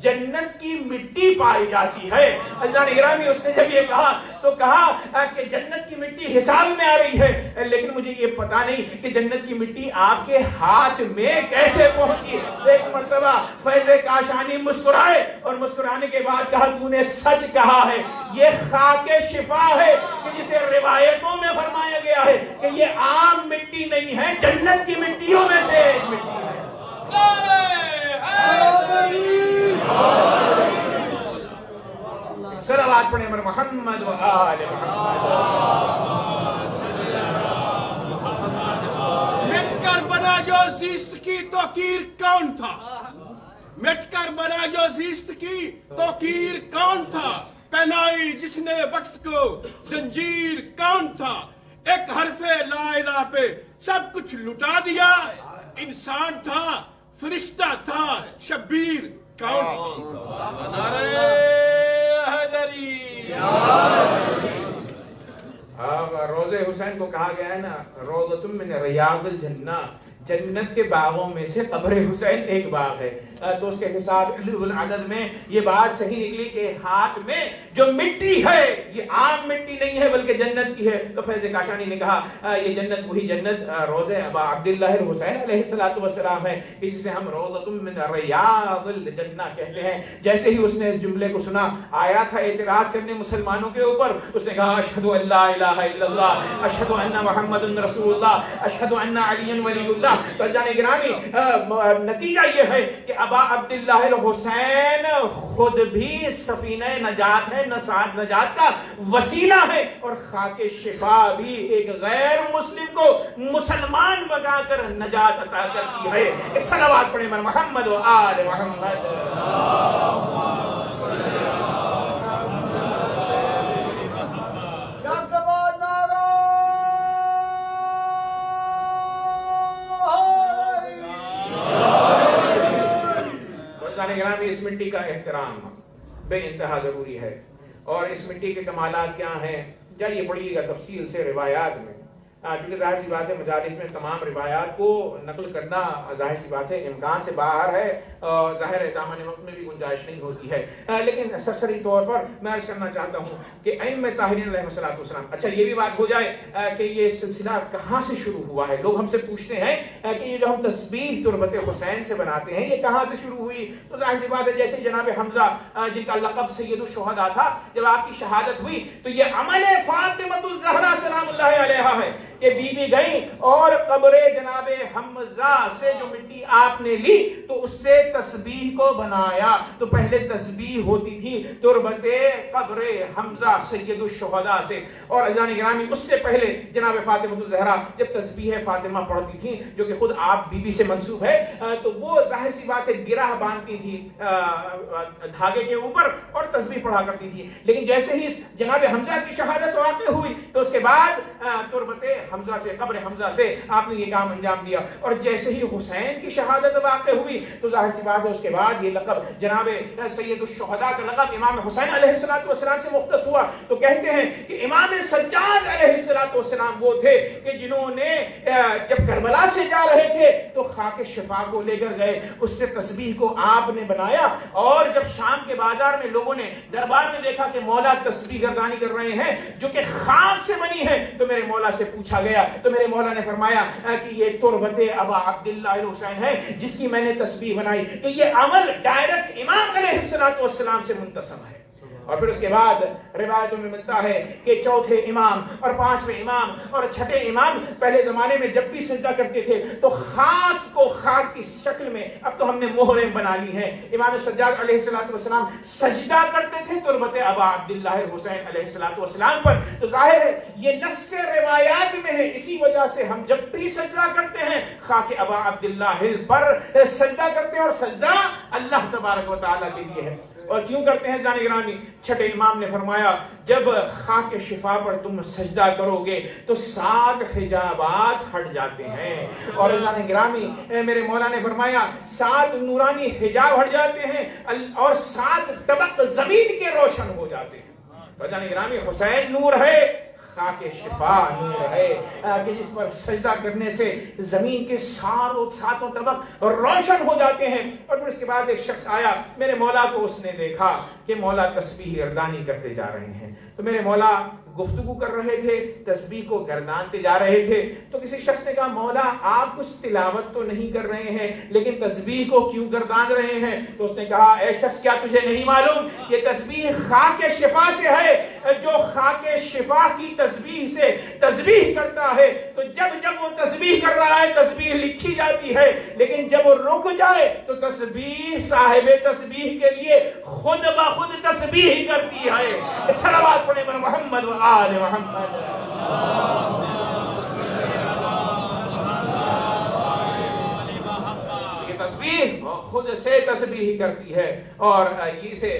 Speaker 1: جنت کی مٹی پائی جاتی ہے۔ عزیزان گرامی اس نے جب یہ کہا تو کہا کہ جنت کی مٹی حساب میں آ رہی ہے لیکن مجھے یہ پتا نہیں کہ جنت کی مٹی آپ کے ہاتھ میں کیسے پہنچی۔ ایک مرتبہ فیض کاشانی مسکرائے اور مسکرانے کے بعد کہا تو نے سچ کہا ہے، یہ خاک شفا ہے کہ جسے روایتوں میں فرمایا گیا ہے کہ یہ عام مٹی نہیں ہے، جنت کی مٹیوں میں سے ایک مٹی ہے۔ صلوات پڑھیں محمد و آل محمد۔
Speaker 2: مٹ کر بنا جو زیست کی توقیر کون تھا؟ مٹ کر بنا جو زیست کی توقیر کون تھا؟ پہنائی جس نے وقت کو زنجیر کون تھا؟ ایک حرف لا الہ پہ سب کچھ لٹا دیا، انسان تھا فرشتہ تھا شبیر کون تھا؟
Speaker 1: روضہ حسین کو کہا گیا ہے نا روضۃ من ریاض الجنہ، جنت کے باغوں میں سے قبر حسین ایک باغ ہے. تو اس کے حساب العدد میں یہ بات صحیح نکلی کہ ہاتھ میں جو مٹی ہے یہ عام مٹی نہیں ہے بلکہ جنت کی ہے. تو فیض کاشانی نے کہا یہ جنت وہی جنت روضہ ابا عبداللہ الحسین علیہ الصلوۃ والسلام ہے جسے ہم روضۃ من ریاض الجنہ کہتے ہیں. جیسے ہی اس نے اس جملے کو سنا آیا تھا اعتراض کرنے مسلمانوں کے اوپر. اس نے کہا اشہد ان لا الہ الا اللہ اشہد ان محمد رسول اللہ اشہد ان علی ولی اللہ. تو جان گرامی نتیجہ یہ ہے کہ ابا عبداللہ الحسین خود بھی سفینہ نجات ہے, نجات کا وسیلہ ہے, اور خاک شفا بھی ایک غیر مسلم کو مسلمان بنا کر نجات عطا کرتی ہے. ایک صلوات پڑھیں بر محمد و آل محمد. اس مٹی کا احترام بے انتہا ضروری ہے. اور اس مٹی کے کمالات کیا ہیں جائیے پڑھیے گا تفصیل سے روایات میں. چونکہ ظاہر سی بات ہے مجالس میں تمام روایات کو نقل کرنا ظاہر سی بات ہے امکان سے باہر ہے, ظاہر ہے دامن وقت میں بھی گنجائش نہیں ہوتی ہے. لیکن سرسری طور پر میں عرض کرنا چاہتا ہوں کہ ائمہ طاہرین علیہ الصلوۃ والسلام. اچھا یہ بھی بات ہو جائے کہ یہ سلسلہ کہاں سے شروع ہوا ہے. لوگ ہم سے پوچھتے ہیں کہ یہ جو ہم تسبیح تربت حسین سے بناتے ہیں یہ کہاں سے شروع ہوئی. تو ظاہر سی بات ہے جیسے جناب حمزہ جن کا لقب سید الشہداء تھا, جب آپ کی شہادت ہوئی تو یہ عمل فاطمہ الزہرا سلام اللہ علیہا ہے کہ بی بی گئی اور قبر جناب حمزہ سے جو مٹی آپ نے لی تو اس سے تسبیح کو بنایا. تو پہلے تسبیح ہوتی تھی تربت قبر حمزہ سید الشہداء سے. اور اجان گرامی اس سے پہلے جناب فاطمہ الزہرا جب تسبیح فاطمہ پڑھتی تھی جو کہ خود آپ بی بی سے منسوب ہے, تو وہ ظاہر سی بات ہے گرہ باندھتی تھی دھاگے کے اوپر اور تسبیح پڑھا کرتی تھی. لیکن جیسے ہی جناب حمزہ کی شہادت واقع ہوئی تو اس کے بعد تربت حمزہ سے قبر حمزہ سے آپ نے یہ کام انجام دیا. اور جیسے ہی حسین کی شہادت واقع ہوئی تو ظاہر سی بات ہے اس کے بعد یہ لقب جناب سید الشہداء کا لقب امام حسین علیہ الصلوۃ والسلام سے مختص ہوا. تو کہتے ہیں کہ امام سجاد علیہ الصلوۃ والسلام وہ تھے کہ جنہوں نے جب کربلا سے جا رہے تھے تو خاک شفا کو لے کر گئے, اس سے تسبیح کو آپ نے بنایا. اور جب شام کے بازار میں لوگوں نے دربار میں دیکھا کہ مولا تسبیح گردانی کر رہے ہیں جو کہ خاک سے بنی ہے, تو میرے مولا سے پوچھا گیا تو میرے مولا نے فرمایا کہ یہ تربت ابا عبداللہ الحسین ہے جس کی میں نے تسبیح بنائی. تو یہ عمل ڈائریکٹ امام علیہ الصلوۃ والسلام سے منتسب ہے. اور پھر اس کے بعد روایتوں میں ملتا ہے کہ چوتھے امام اور پانچویں امام اور چھٹے امام پہلے زمانے میں جب بھی سجدہ کرتے تھے تو خاک کو خاک کی شکل میں, اب تو ہم نے مہریں بنا لی ہیں, امام سجاد علیہ الصلوۃ والسلام سجدہ کرتے تھے تربت ابا عبداللہ الحسین علیہ الصلوۃ والسلام پر. تو ظاہر ہے یہ نص روایات میں ہے, اسی وجہ سے ہم جب بھی سجدہ کرتے ہیں خاک ابا عبداللہ پر سجدہ کرتے ہیں, اور سجدہ اللہ تبارک و تعالیٰ کے لیے ہے. اور کیوں کرتے ہیں جان گرامی, چھٹے امام نے فرمایا جب خاک شفا پر تم سجدہ کرو گے تو 7 حجابات ہٹ جاتے ہیں. اور جان گرامی میرے مولا نے فرمایا 7 نورانی حجاب ہٹ جاتے ہیں اور 7 طبق زمین کے روشن ہو جاتے ہیں. تو جان گرامی حسین نور ہے, خاک شفا نور ہے کہ جس پر سجدہ کرنے سے زمین کے 7 طبق روشن ہو جاتے ہیں. اور پھر اس کے بعد ایک شخص آیا, میرے مولا کو اس نے دیکھا کہ مولا تسبیح گردانی کرتے جا رہے ہیں. تو میرے مولا گفتگو کر رہے تھے, تسبیح کو گردانتے جا رہے تھے. تو کسی شخص نے کہا مولا آپ کچھ تلاوت تو نہیں کر رہے ہیں لیکن تسبیح کو کیوں گردان رہے ہیں؟ تو اس نے کہا اے شخص کیا تجھے نہیں معلوم یہ تسبیح خاک شفا سے ہے, جو خاک شفا کی تسبیح سے تسبیح کرتا ہے تو جب وہ تسبیح کر رہا ہے تسبیح لکھی جاتی ہے, لیکن جب وہ رک جائے تو تسبیح صاحب تسبیح کے لیے خود بخود تسبیح کرتی ہے. صلوات پڑھیں پر محمد و آل محمد. یہ تسبیح خود سے تسبیح کرتی ہے. اور اسے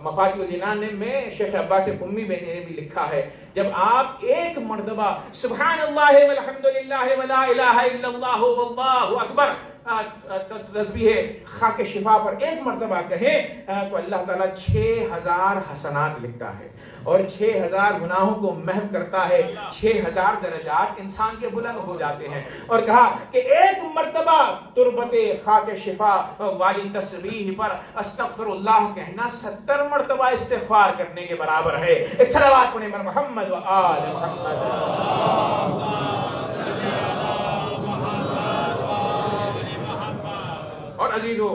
Speaker 1: مفاتیح الجنان میں شیخ عباس قمی نے بھی لکھا ہے, جب آپ ایک مرتبہ سبحان اللہ والحمد للہ ولا الہ الا اللہ واللہ اکبر تسبیح خاک شفا پر ایک مرتبہ کہیں تو اللہ تعالیٰ 6000 حسنات لکھتا ہے اور 6000 گناہوں کو محو کرتا ہے. 6000 درجات انسان کے بلند ہو جاتے ہیں. اور کہا کہ ایک مرتبہ تربت خاک شفا والی تسبیح پر استغفر اللہ کہنا 70 مرتبہ استغفار کرنے کے برابر ہے. ایک صلوات پڑھیں بر محمد و آل محمد. اور عزیزو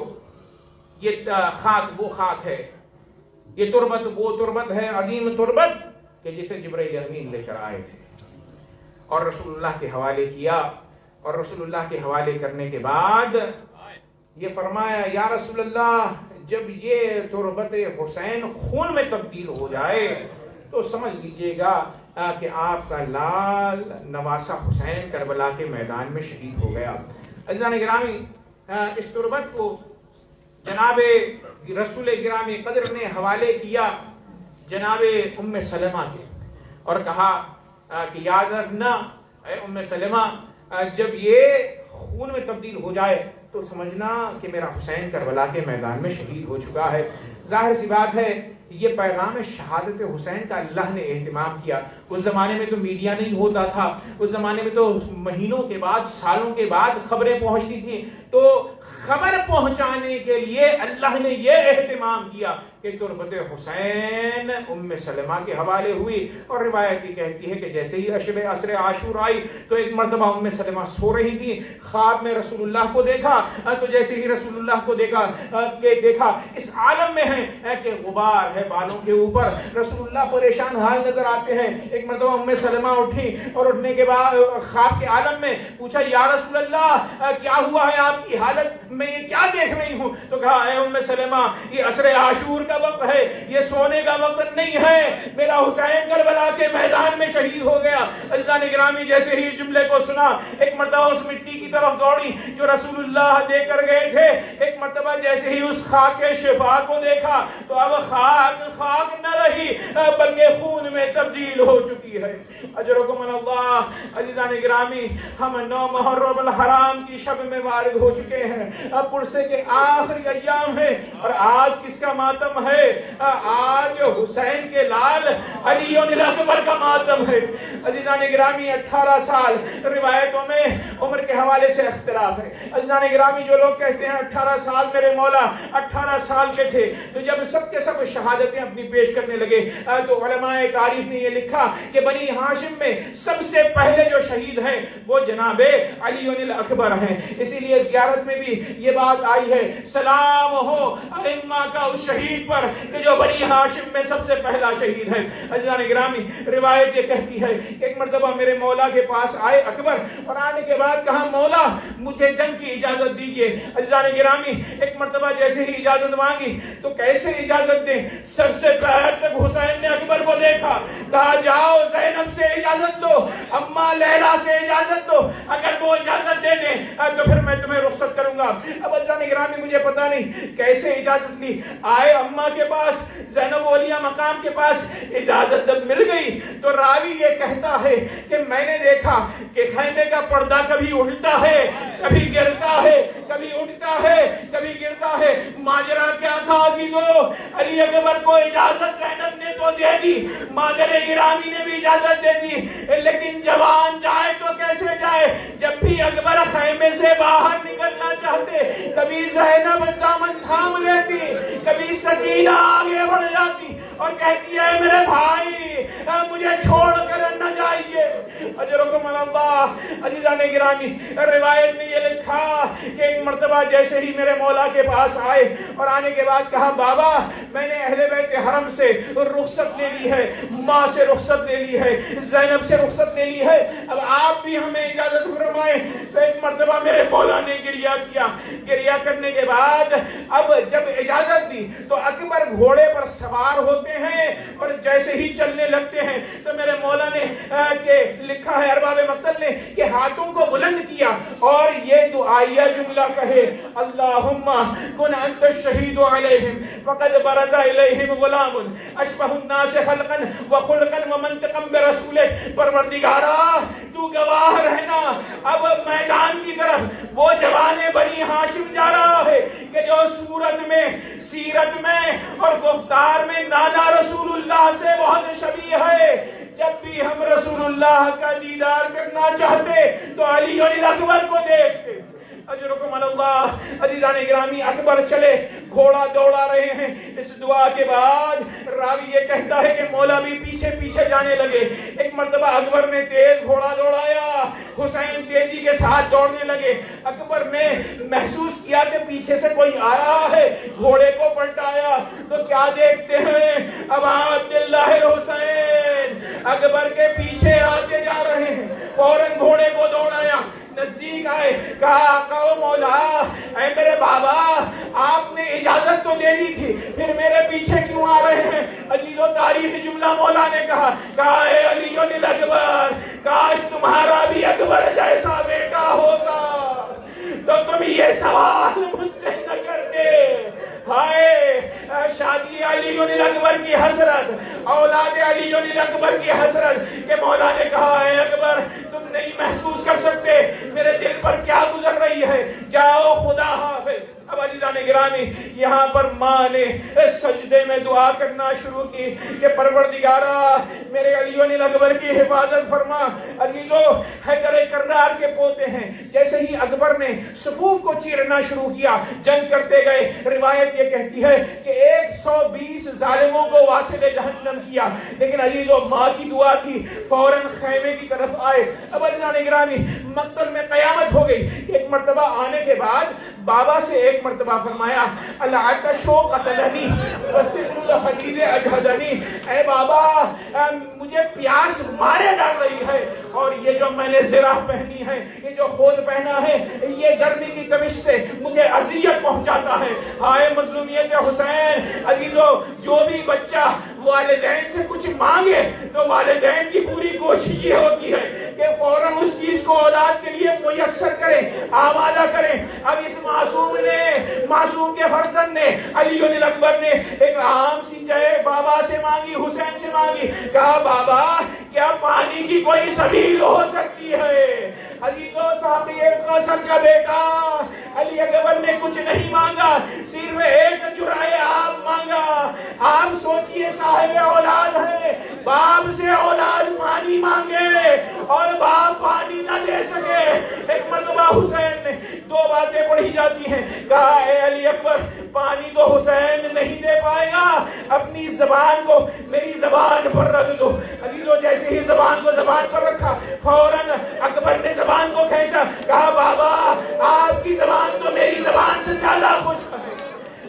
Speaker 1: یہ خاک وہ خاک ہے، یہ تربت وہ تربت ہے، عظیم تربت کہ جسے جبرائیل امین لے کر آئے تھے اور رسول اللہ کے حوالے کیا. اور رسول اللہ کے حوالے کرنے کے بعد یہ فرمایا یا رسول اللہ جب یہ تربت حسین خون میں تبدیل ہو جائے تو سمجھ لیجئے گا کہ آپ کا لال نواسہ حسین کربلا کے میدان میں شہید ہو گیا. عزیزان گرامی اس تربت کو جناب رسول گرامی قدر نے حوالے کیا جناب ام سلمہ کے اور کہا کہ یاد رکھنا اے ام سلمہ جب یہ خون میں تبدیل ہو جائے تو سمجھنا کہ میرا حسین کربلا کے میدان میں شہید ہو چکا ہے. ظاہر سی بات ہے یہ پیغام شہادت حسین کا اللہ نے اہتمام کیا. اس زمانے میں تو میڈیا نہیں ہوتا تھا، اس زمانے میں تو مہینوں کے بعد سالوں کے بعد خبریں پہنچتی تھیں. تو خبر پہنچانے کے لیے اللہ نے یہ اہتمام کیا کہ تربت حسین ام سلمہ کے حوالے ہوئی. اور روایت یہ کہتی ہے کہ جیسے ہی عصر عاشور آئی تو ایک مرتبہ ام سلمہ سو رہی تھی، خواب میں رسول اللہ کو دیکھا تو جیسے ہی رسول اللہ کو دیکھا اس عالم میں ہے کہ غبار ہے بالوں کے اوپر، رسول اللہ پریشان حال نظر آتے ہیں. ایک مرتبہ ام سلمہ اٹھی اور اٹھنے کے بعد خواب کے عالم میں پوچھا یا رسول اللہ کیا ہوا ہے آپ کی حالت، میں یہ کیا دیکھ رہی ہوں؟ تو کہا اے ام سلمہ یہ عصر عاشور کا وقت ہے، یہ سونے کا وقت نہیں ہے، میرا حسین کربلا کے میدان میں شہید ہو گیا. عزیزان گرامی جیسے ہی جملے کو سنا ایک مرتبہ اس مٹی کی طرف دوڑی جو رسول اللہ دے کر گئے تھے. ایک مرتبہ جیسے ہی اس خاک شفا کو دیکھا تو اب خاک نہ رہی بلکہ خون میں تبدیل ہو چکی ہے. اجرکم اللہ. عزیزان گرامی ہم 9 محرم الحرام کی شب میں وارد ہو چکے ہیں. اب پرسے کے آخری ایام ہیں اور آج کس کا ماتم ہے؟ آج حسین کے لال علی اکبر کا ماتم ہے. عزیزان گرامی 18 سال روایتوں میں عمر کے حوالے سے اختلاف ہے. عزیزان گرامی جو لوگ کہتے ہیں 18 سال میرے مولا 18 سال کے تھے تو جب سب کے سب شہادتیں اپنی پیش کرنے لگے تو علماء تاریخ نے یہ لکھا کہ بنی ہاشم میں سب سے پہلے جو شہید ہیں وہ جناب علی الاکبر ہیں. اسی لیے زیارت میں بھی یہ بات آئی ہے سلام ہو ائمہ کا اس شہید پر کہ جو بنی ہاشم میں سب سے پہلا شہید ہے. عزیزان گرامی روایت یہ کہتی ہے ایک مرتبہ میرے مولا کے پاس آئے اکبر اور آنے کے بعد کہا مولا مجھے جنگ کی اجازت دیجئے. عزیزان گرامی ایک مرتبہ جیسے ہی اجازت مانگی تو کیسے اجازت دیں؟ سر سے پیر تک حسین نے اکبر کو دیکھا، کہا جاؤ زینب سے اجازت دو، اماں لیلا سے اجازت دو، اگر وہ اجازت دے دیں تو پھر میں تمہیں رخصت کروں گا. اب عزیزان گرامی مجھے پتا نہیں کیسے اجازت لی. آئے اماں کے پاس، زینب اولیاء مقام کے پاس، اجازت جب مل گئی تو راوی یہ کہتا ہے کہ میں نے دیکھا کہ خیمے کا پردہ کبھی اٹھتا ہے کبھی گرتا ہے، کبھی اٹھتا ہے کبھی گرتا ہے. ماجرا کیا تھا عزیزو؟ علی اکبر کو اجازت زینب نے تو دے دی، مادر گرامی نے بھی اجازت دے دی، لیکن جوان جائے تو کیسے جائے؟ جب بھی اکبر خیمے سے باہر نکلنا چاہتے کبھی زینب دامن تھام لیتی، کبھی سکینہ آگے بڑھ جاتی اور کہتی ہے میرے بھائی مجھے چھوڑ کر نہ جائیے. اجرکم اللہ. عزیزان گرامی روایت میں یہ لکھا کہ ایک مرتبہ جیسے ہی میرے مولا کے پاس آئے اور آنے کے بعد کہا بابا میں نے اہل بیت حرم سے رخصت لے لی ہے، ماں سے رخصت لے لی ہے، زینب سے رخصت لے لی ہے، اب آپ بھی ہمیں اجازت فرمائیں. تو ایک مرتبہ میرے مولا نے گریہ کیا. گریہ کرنے کے بعد اب جب اجازت دی تو اکبر گھوڑے پر سوار ہوتے ہیں اور جیسے ہی چلنے لگتے ہیں تو میرے مولا نے کہ لکھا ہے ارباب مقتل نے کہ ہاتھوں کو بلند کیا اور یہ دعائیہ جملہ کہے اللہم کن انت الشہید علیہم فقد برز الیہم غلام اشبہ الناس خلقا وخلقا ومنطقا برسولک، پروردگارا تو گواہ رہنا اب میدان کی طرف وہ جوان بنی ہاشم جا رہا ہے کہ جو صورت میں، سیرت میں اور گفتار میں نانا رسول اللہ سے بہت شبیہ ہے۔ جب بھی ہم رسول اللہ کا دیدار کرنا چاہتے تو علی اکبر کو دیکھتے۔ اجرکم اللہ، عزیزان گرامی، اکبر چلے، گھوڑا دوڑا رہے ہیں۔ اس دعا کے بعد راوی یہ کہتا ہے کہ مولا بھی پیچھے پیچھے جانے لگے۔ ایک مرتبہ اکبر نے تیز گھوڑا دوڑایا، حسین تیزی کے ساتھ دوڑنے لگے۔ اکبر نے محسوس کیا کہ پیچھے سے کوئی آ رہا ہے، گھوڑے کو پلٹایا تو کیا دیکھتے ہیں؟ ابا عبداللہ الحسین اکبر کے پیچھے آتے جا رہے ہیں۔ فوراً گھوڑے کو دوڑایا، نزدیک آئے، کہا آقا و مولا، اے میرے بابا، آپ نے اجازت تو دے دی تھی، پھر میرے پیچھے کیوں آ رہے ہیں؟ عزیز و تاریخی جملہ مولا نے کہا اے علی الاکبر، کاش تمہارا بھی اکبر جیسا بیٹا ہوتا تو تم یہ سوال مجھ سے نہ کرتے۔ ہائے شادی علی الاکبر کی حسرت، اولاد علی الاکبر کی حسرت کہ مولا نے کہا اے اکبر، تم نہیں محسوس کر سکتے میرے دل پر کیا گزر رہی ہے، جاؤ خدا حافظ۔ اب عزیزان گرامی، یہاں پر ماں نے سجدے میں دعا کرنا شروع کی کہ پروردگارا میرے علی الاکبر کی حفاظت فرما۔ عزیزو، حیدر کرار کے پوتے ہیں، جیسے ہی اکبر نے صفوف کو چیرنا شروع کیا، جنگ کرتے گئے۔ روایت یہ کہتی ہے کہ 120 ظالموں کو واصل جہنم کیا، لیکن عزیزو ماں کی دعا تھی، فوراً خیمے کی طرف آئے۔ اب عزیزان گرامی، مقتل میں قیامت ہو گئی۔ ایک مرتبہ آنے کے بعد بابا سے ایک مرتبہ فرمایا العطش قتلنی والثقل الحدید اجهدنی، اے بابا مجھے پیاس مارے ڈال رہی ہے اور یہ جو میں نے زرہ پہنی ہے، یہ جو خود پہنا ہے، یہ گرمی کی تمش سے مجھے اذیت پہنچاتا ہے۔ ہائے مظلومیت حسین۔ عزیزو، جو بھی بچہ والدین سے کچھ مانگے تو والدین کی پوری کوشش یہ ہوتی ہے کہ فوراً اس چیز کو اولاد کے لیے میسر کریں، آمادہ کریں۔ اب اس معصوم کے فرزند نے، علی الاکبر نے ایک عام سی چائے بابا سے مانگی، حسین سے مانگی۔ کہا بابا کیا پانی کی کوئی سبیل ہو سکتی ہے؟ عزیزو، ساقی کوثر کا بیٹا علی اکبر نے کچھ نہیں مانگا، صرف ایک جرعہ آب مانگا۔ آپ سوچئے صاحب اولاد ہے، باپ سے اولاد پانی مانگے اور باپ پانی نہ دے سکے۔ ایک مرتبہ حسین نے، دو باتیں پڑھی جاتی ہیں، کہا اے علی اکبر، پانی تو حسین نہیں دے پائے گا، اپنی زبان کو میری زبان پر رکھ دو۔ عزیزو، جیسے ہی زبان کو زبان پر رکھا، فوراً اکبر نے زبان کو کھینچا، کہا بابا آپ کی زبان تو میری زبان سے زیادہ خوش ہے۔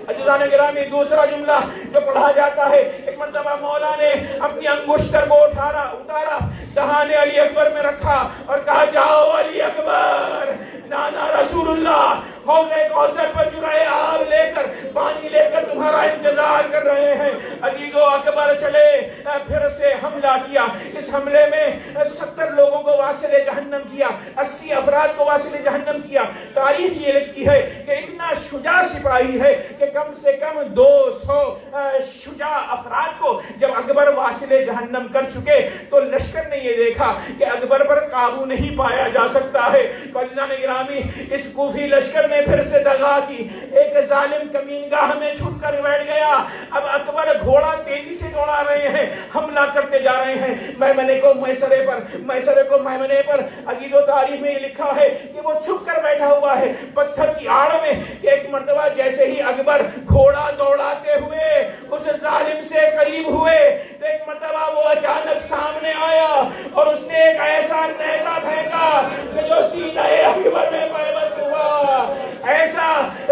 Speaker 1: عزیزان گرامی، دوسرا جملہ جو پڑھا جاتا ہے، ایک مرتبہ مولا نے اپنی انگشتر کو اتارا، دہان علی اکبر میں رکھا اور کہا جاؤ علی اکبر، نانا رسول اللہ حوض کوثر پر جرعہ آب لے کر، پانی لے کر تمہارا انتظار کر رہے ہیں۔ عزیزو، اکبر چلے، پھر سے حملہ کیا۔ اس حملے میں 70 لوگوں کو واصل جہنم کیا، 80 افراد کو واصل جہنم کیا۔ تاریخ یہ لکھتی ہے کہ اتنا شجاع سپاہی ہے کہ کم سے کم 200 شجاع افراد کو جب اکبر واصل جہنم کر چکے تو لشکر نے یہ دیکھا کہ اکبر پر قابو نہیں پایا جا سکتا ہے۔ تو عزیزان گرامی، اس کوفی لشکر نے پھر سے دغا کی، ایک ظالم کمینگاہ میں چھپ کر بیٹھ گیا۔ اب اکبر گھوڑا تیزی سے دوڑا رہے ہیں، حملہ کرتے جا رہے ہیں، میمنے کو میسرے پر، میسرے کو میمنے پر۔ عزیز و تاریخ میں یہ لکھا ہے کہ وہ چھپ کر بیٹھا ہوا ہے پتھر کی آڑ میں کہ ایک مرتبہ جیسے ہی اکبر گھوڑا دوڑاتے ہوئے اس ظالم سے قریب ہوئے تو ایک مرتبہ وہ اچانک سامنے آیا اور اس نے ایک ایسا نیزہ پھینکا کہ جو سینہ اکبر میں پیوست ہوا۔ ایسا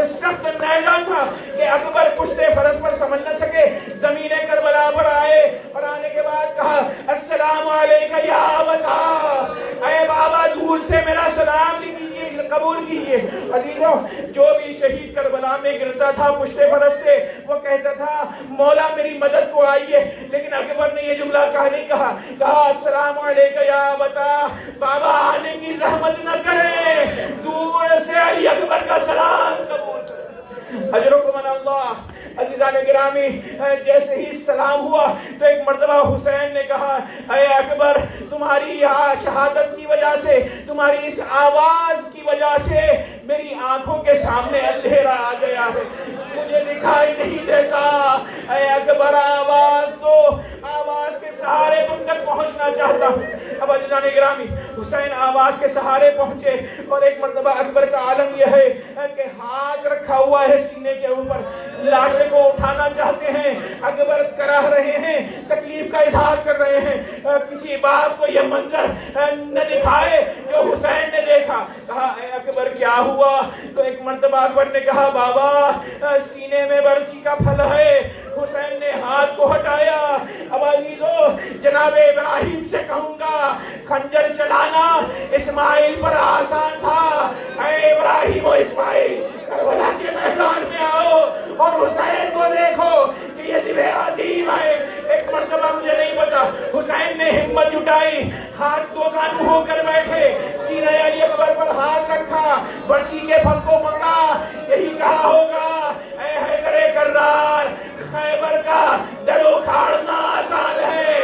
Speaker 1: سخت نیزہ تھا کہ اکبر پشت فرس پر سمجھ نہ سکے، زمین کربلا پر آئے اور آنے کے بعد کہا السلام علیکہ یا ابتا، اے بابا دور سے میرا سلام لیجیے، قبول کیجیے۔ عزیزو، جو بھی شہید کربلا میں گرتا تھا پشت فرس سے وہ کہتا تھا مولا میری مدد کو آئیے، لیکن اکبر نے یہ جملہ نہیں کہا السلام علیکم یا بتا، بابا آنے کی زحمت نہ کرے، دور سے علی اکبر کا سلام قبول کرے۔ اجرکم اللہ۔ عزیزان گرامی، جیسے ہی سلام ہوا تو ایک مرتبہ حسین نے کہا اے اکبر، تمہاری شہادت کی وجہ سے، تمہاری اس آواز کی وجہ سے میری آنکھوں کے سامنے اندھیرا آ گیا ہے، مجھے دکھائی نہیں دیتا۔ اے اکبر آواز دو، آواز کے سہارے تم تک پہنچنا چاہتا ہوں۔ اب عزیزان گرامی، حسین آواز کے سہارے پہنچے اور ایک مرتبہ اکبر کا عالم یہ ہے کہ ہاتھ رکھا ہوا ہے سینے کے اوپر، لاشیں کو اٹھانا چاہتے ہیں، اکبر کراہ رہے ہیں، تکلیف کا اظہار کر رہے ہیں۔ کسی باپ کو یہ منظر نہ دکھائے جو حسین نے دیکھا۔ کہا اے اکبر کیا ہوا؟ تو ایک مرتبہ اکبر نے کہا بابا سینے میں برچی کا پھل ہے۔ حسین نے ہاتھ کو ہٹایا۔ اب عزیزو، جناب ابراہیم سے کہوں گا خنجر چلانا اسماعیل پر آسان تھا۔ اے ابراہیم و اسماعیل، کربلا کے میدان میں آؤ اور حسین کو دیکھو کہ یہ ذبح عظیم ہے۔ ایک مرتبہ مجھے نہیں پتا، حسین نے ہمت جٹائی، ہاتھ دو زانو ہو کر بیٹھے، سینہ علی اکبر پر ہاتھ رکھا، برچی کے پھل کو پکڑا، یہی کہا ہوگا اے حیدر کرار، خیبر کا در اکھاڑنا آسان ہے،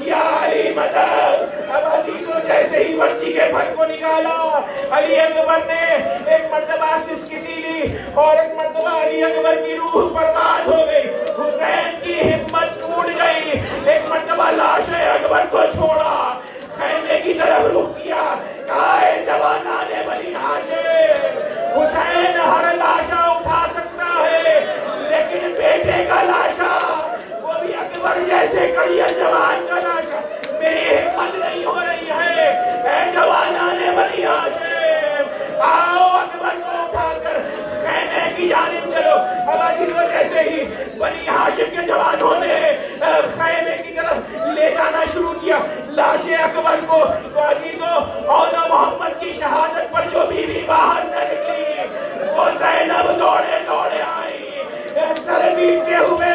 Speaker 1: یا علی مدد۔ اب عزیزو، جیسے ہی برچی کے پھل کو نکالا، علی اکبر نے ایک مرتبہ سسکسی لی اور ایک مرتبہ علی اکبر کی روح برباد ہو گئی۔ حسین کی ہمت ٹوٹ گئی، ایک مرتبہ لاش اکبر کو چھوڑا، خیمے کی طرف رخ کیا، کہا اے جوانان بنی ہاشم، حسین ہر لاشا اٹھا سکتا ہے لیکن بیٹے کا لاشا، وہ بھی اکبر جیسے کڑیا جوان کا لاشا، میری ہمت نہیں ہو رہی ہے۔ اے جوانان بنی ہاشم، آؤ اکبر کو اٹھا کر خیمے کی جانب چلو۔ اب عزیزو، جیسے ہی بنی ہاشم کے جوانوں نے خیمے کی طرف لے جانا شروع کیا لاش اکبر کو، تو عزیزو اونا محمد کی شہادت پر جو بیوی باہر نہ نکلی وہ زینب دوڑے دوڑے آئی، سر بیٹھتے ہوئے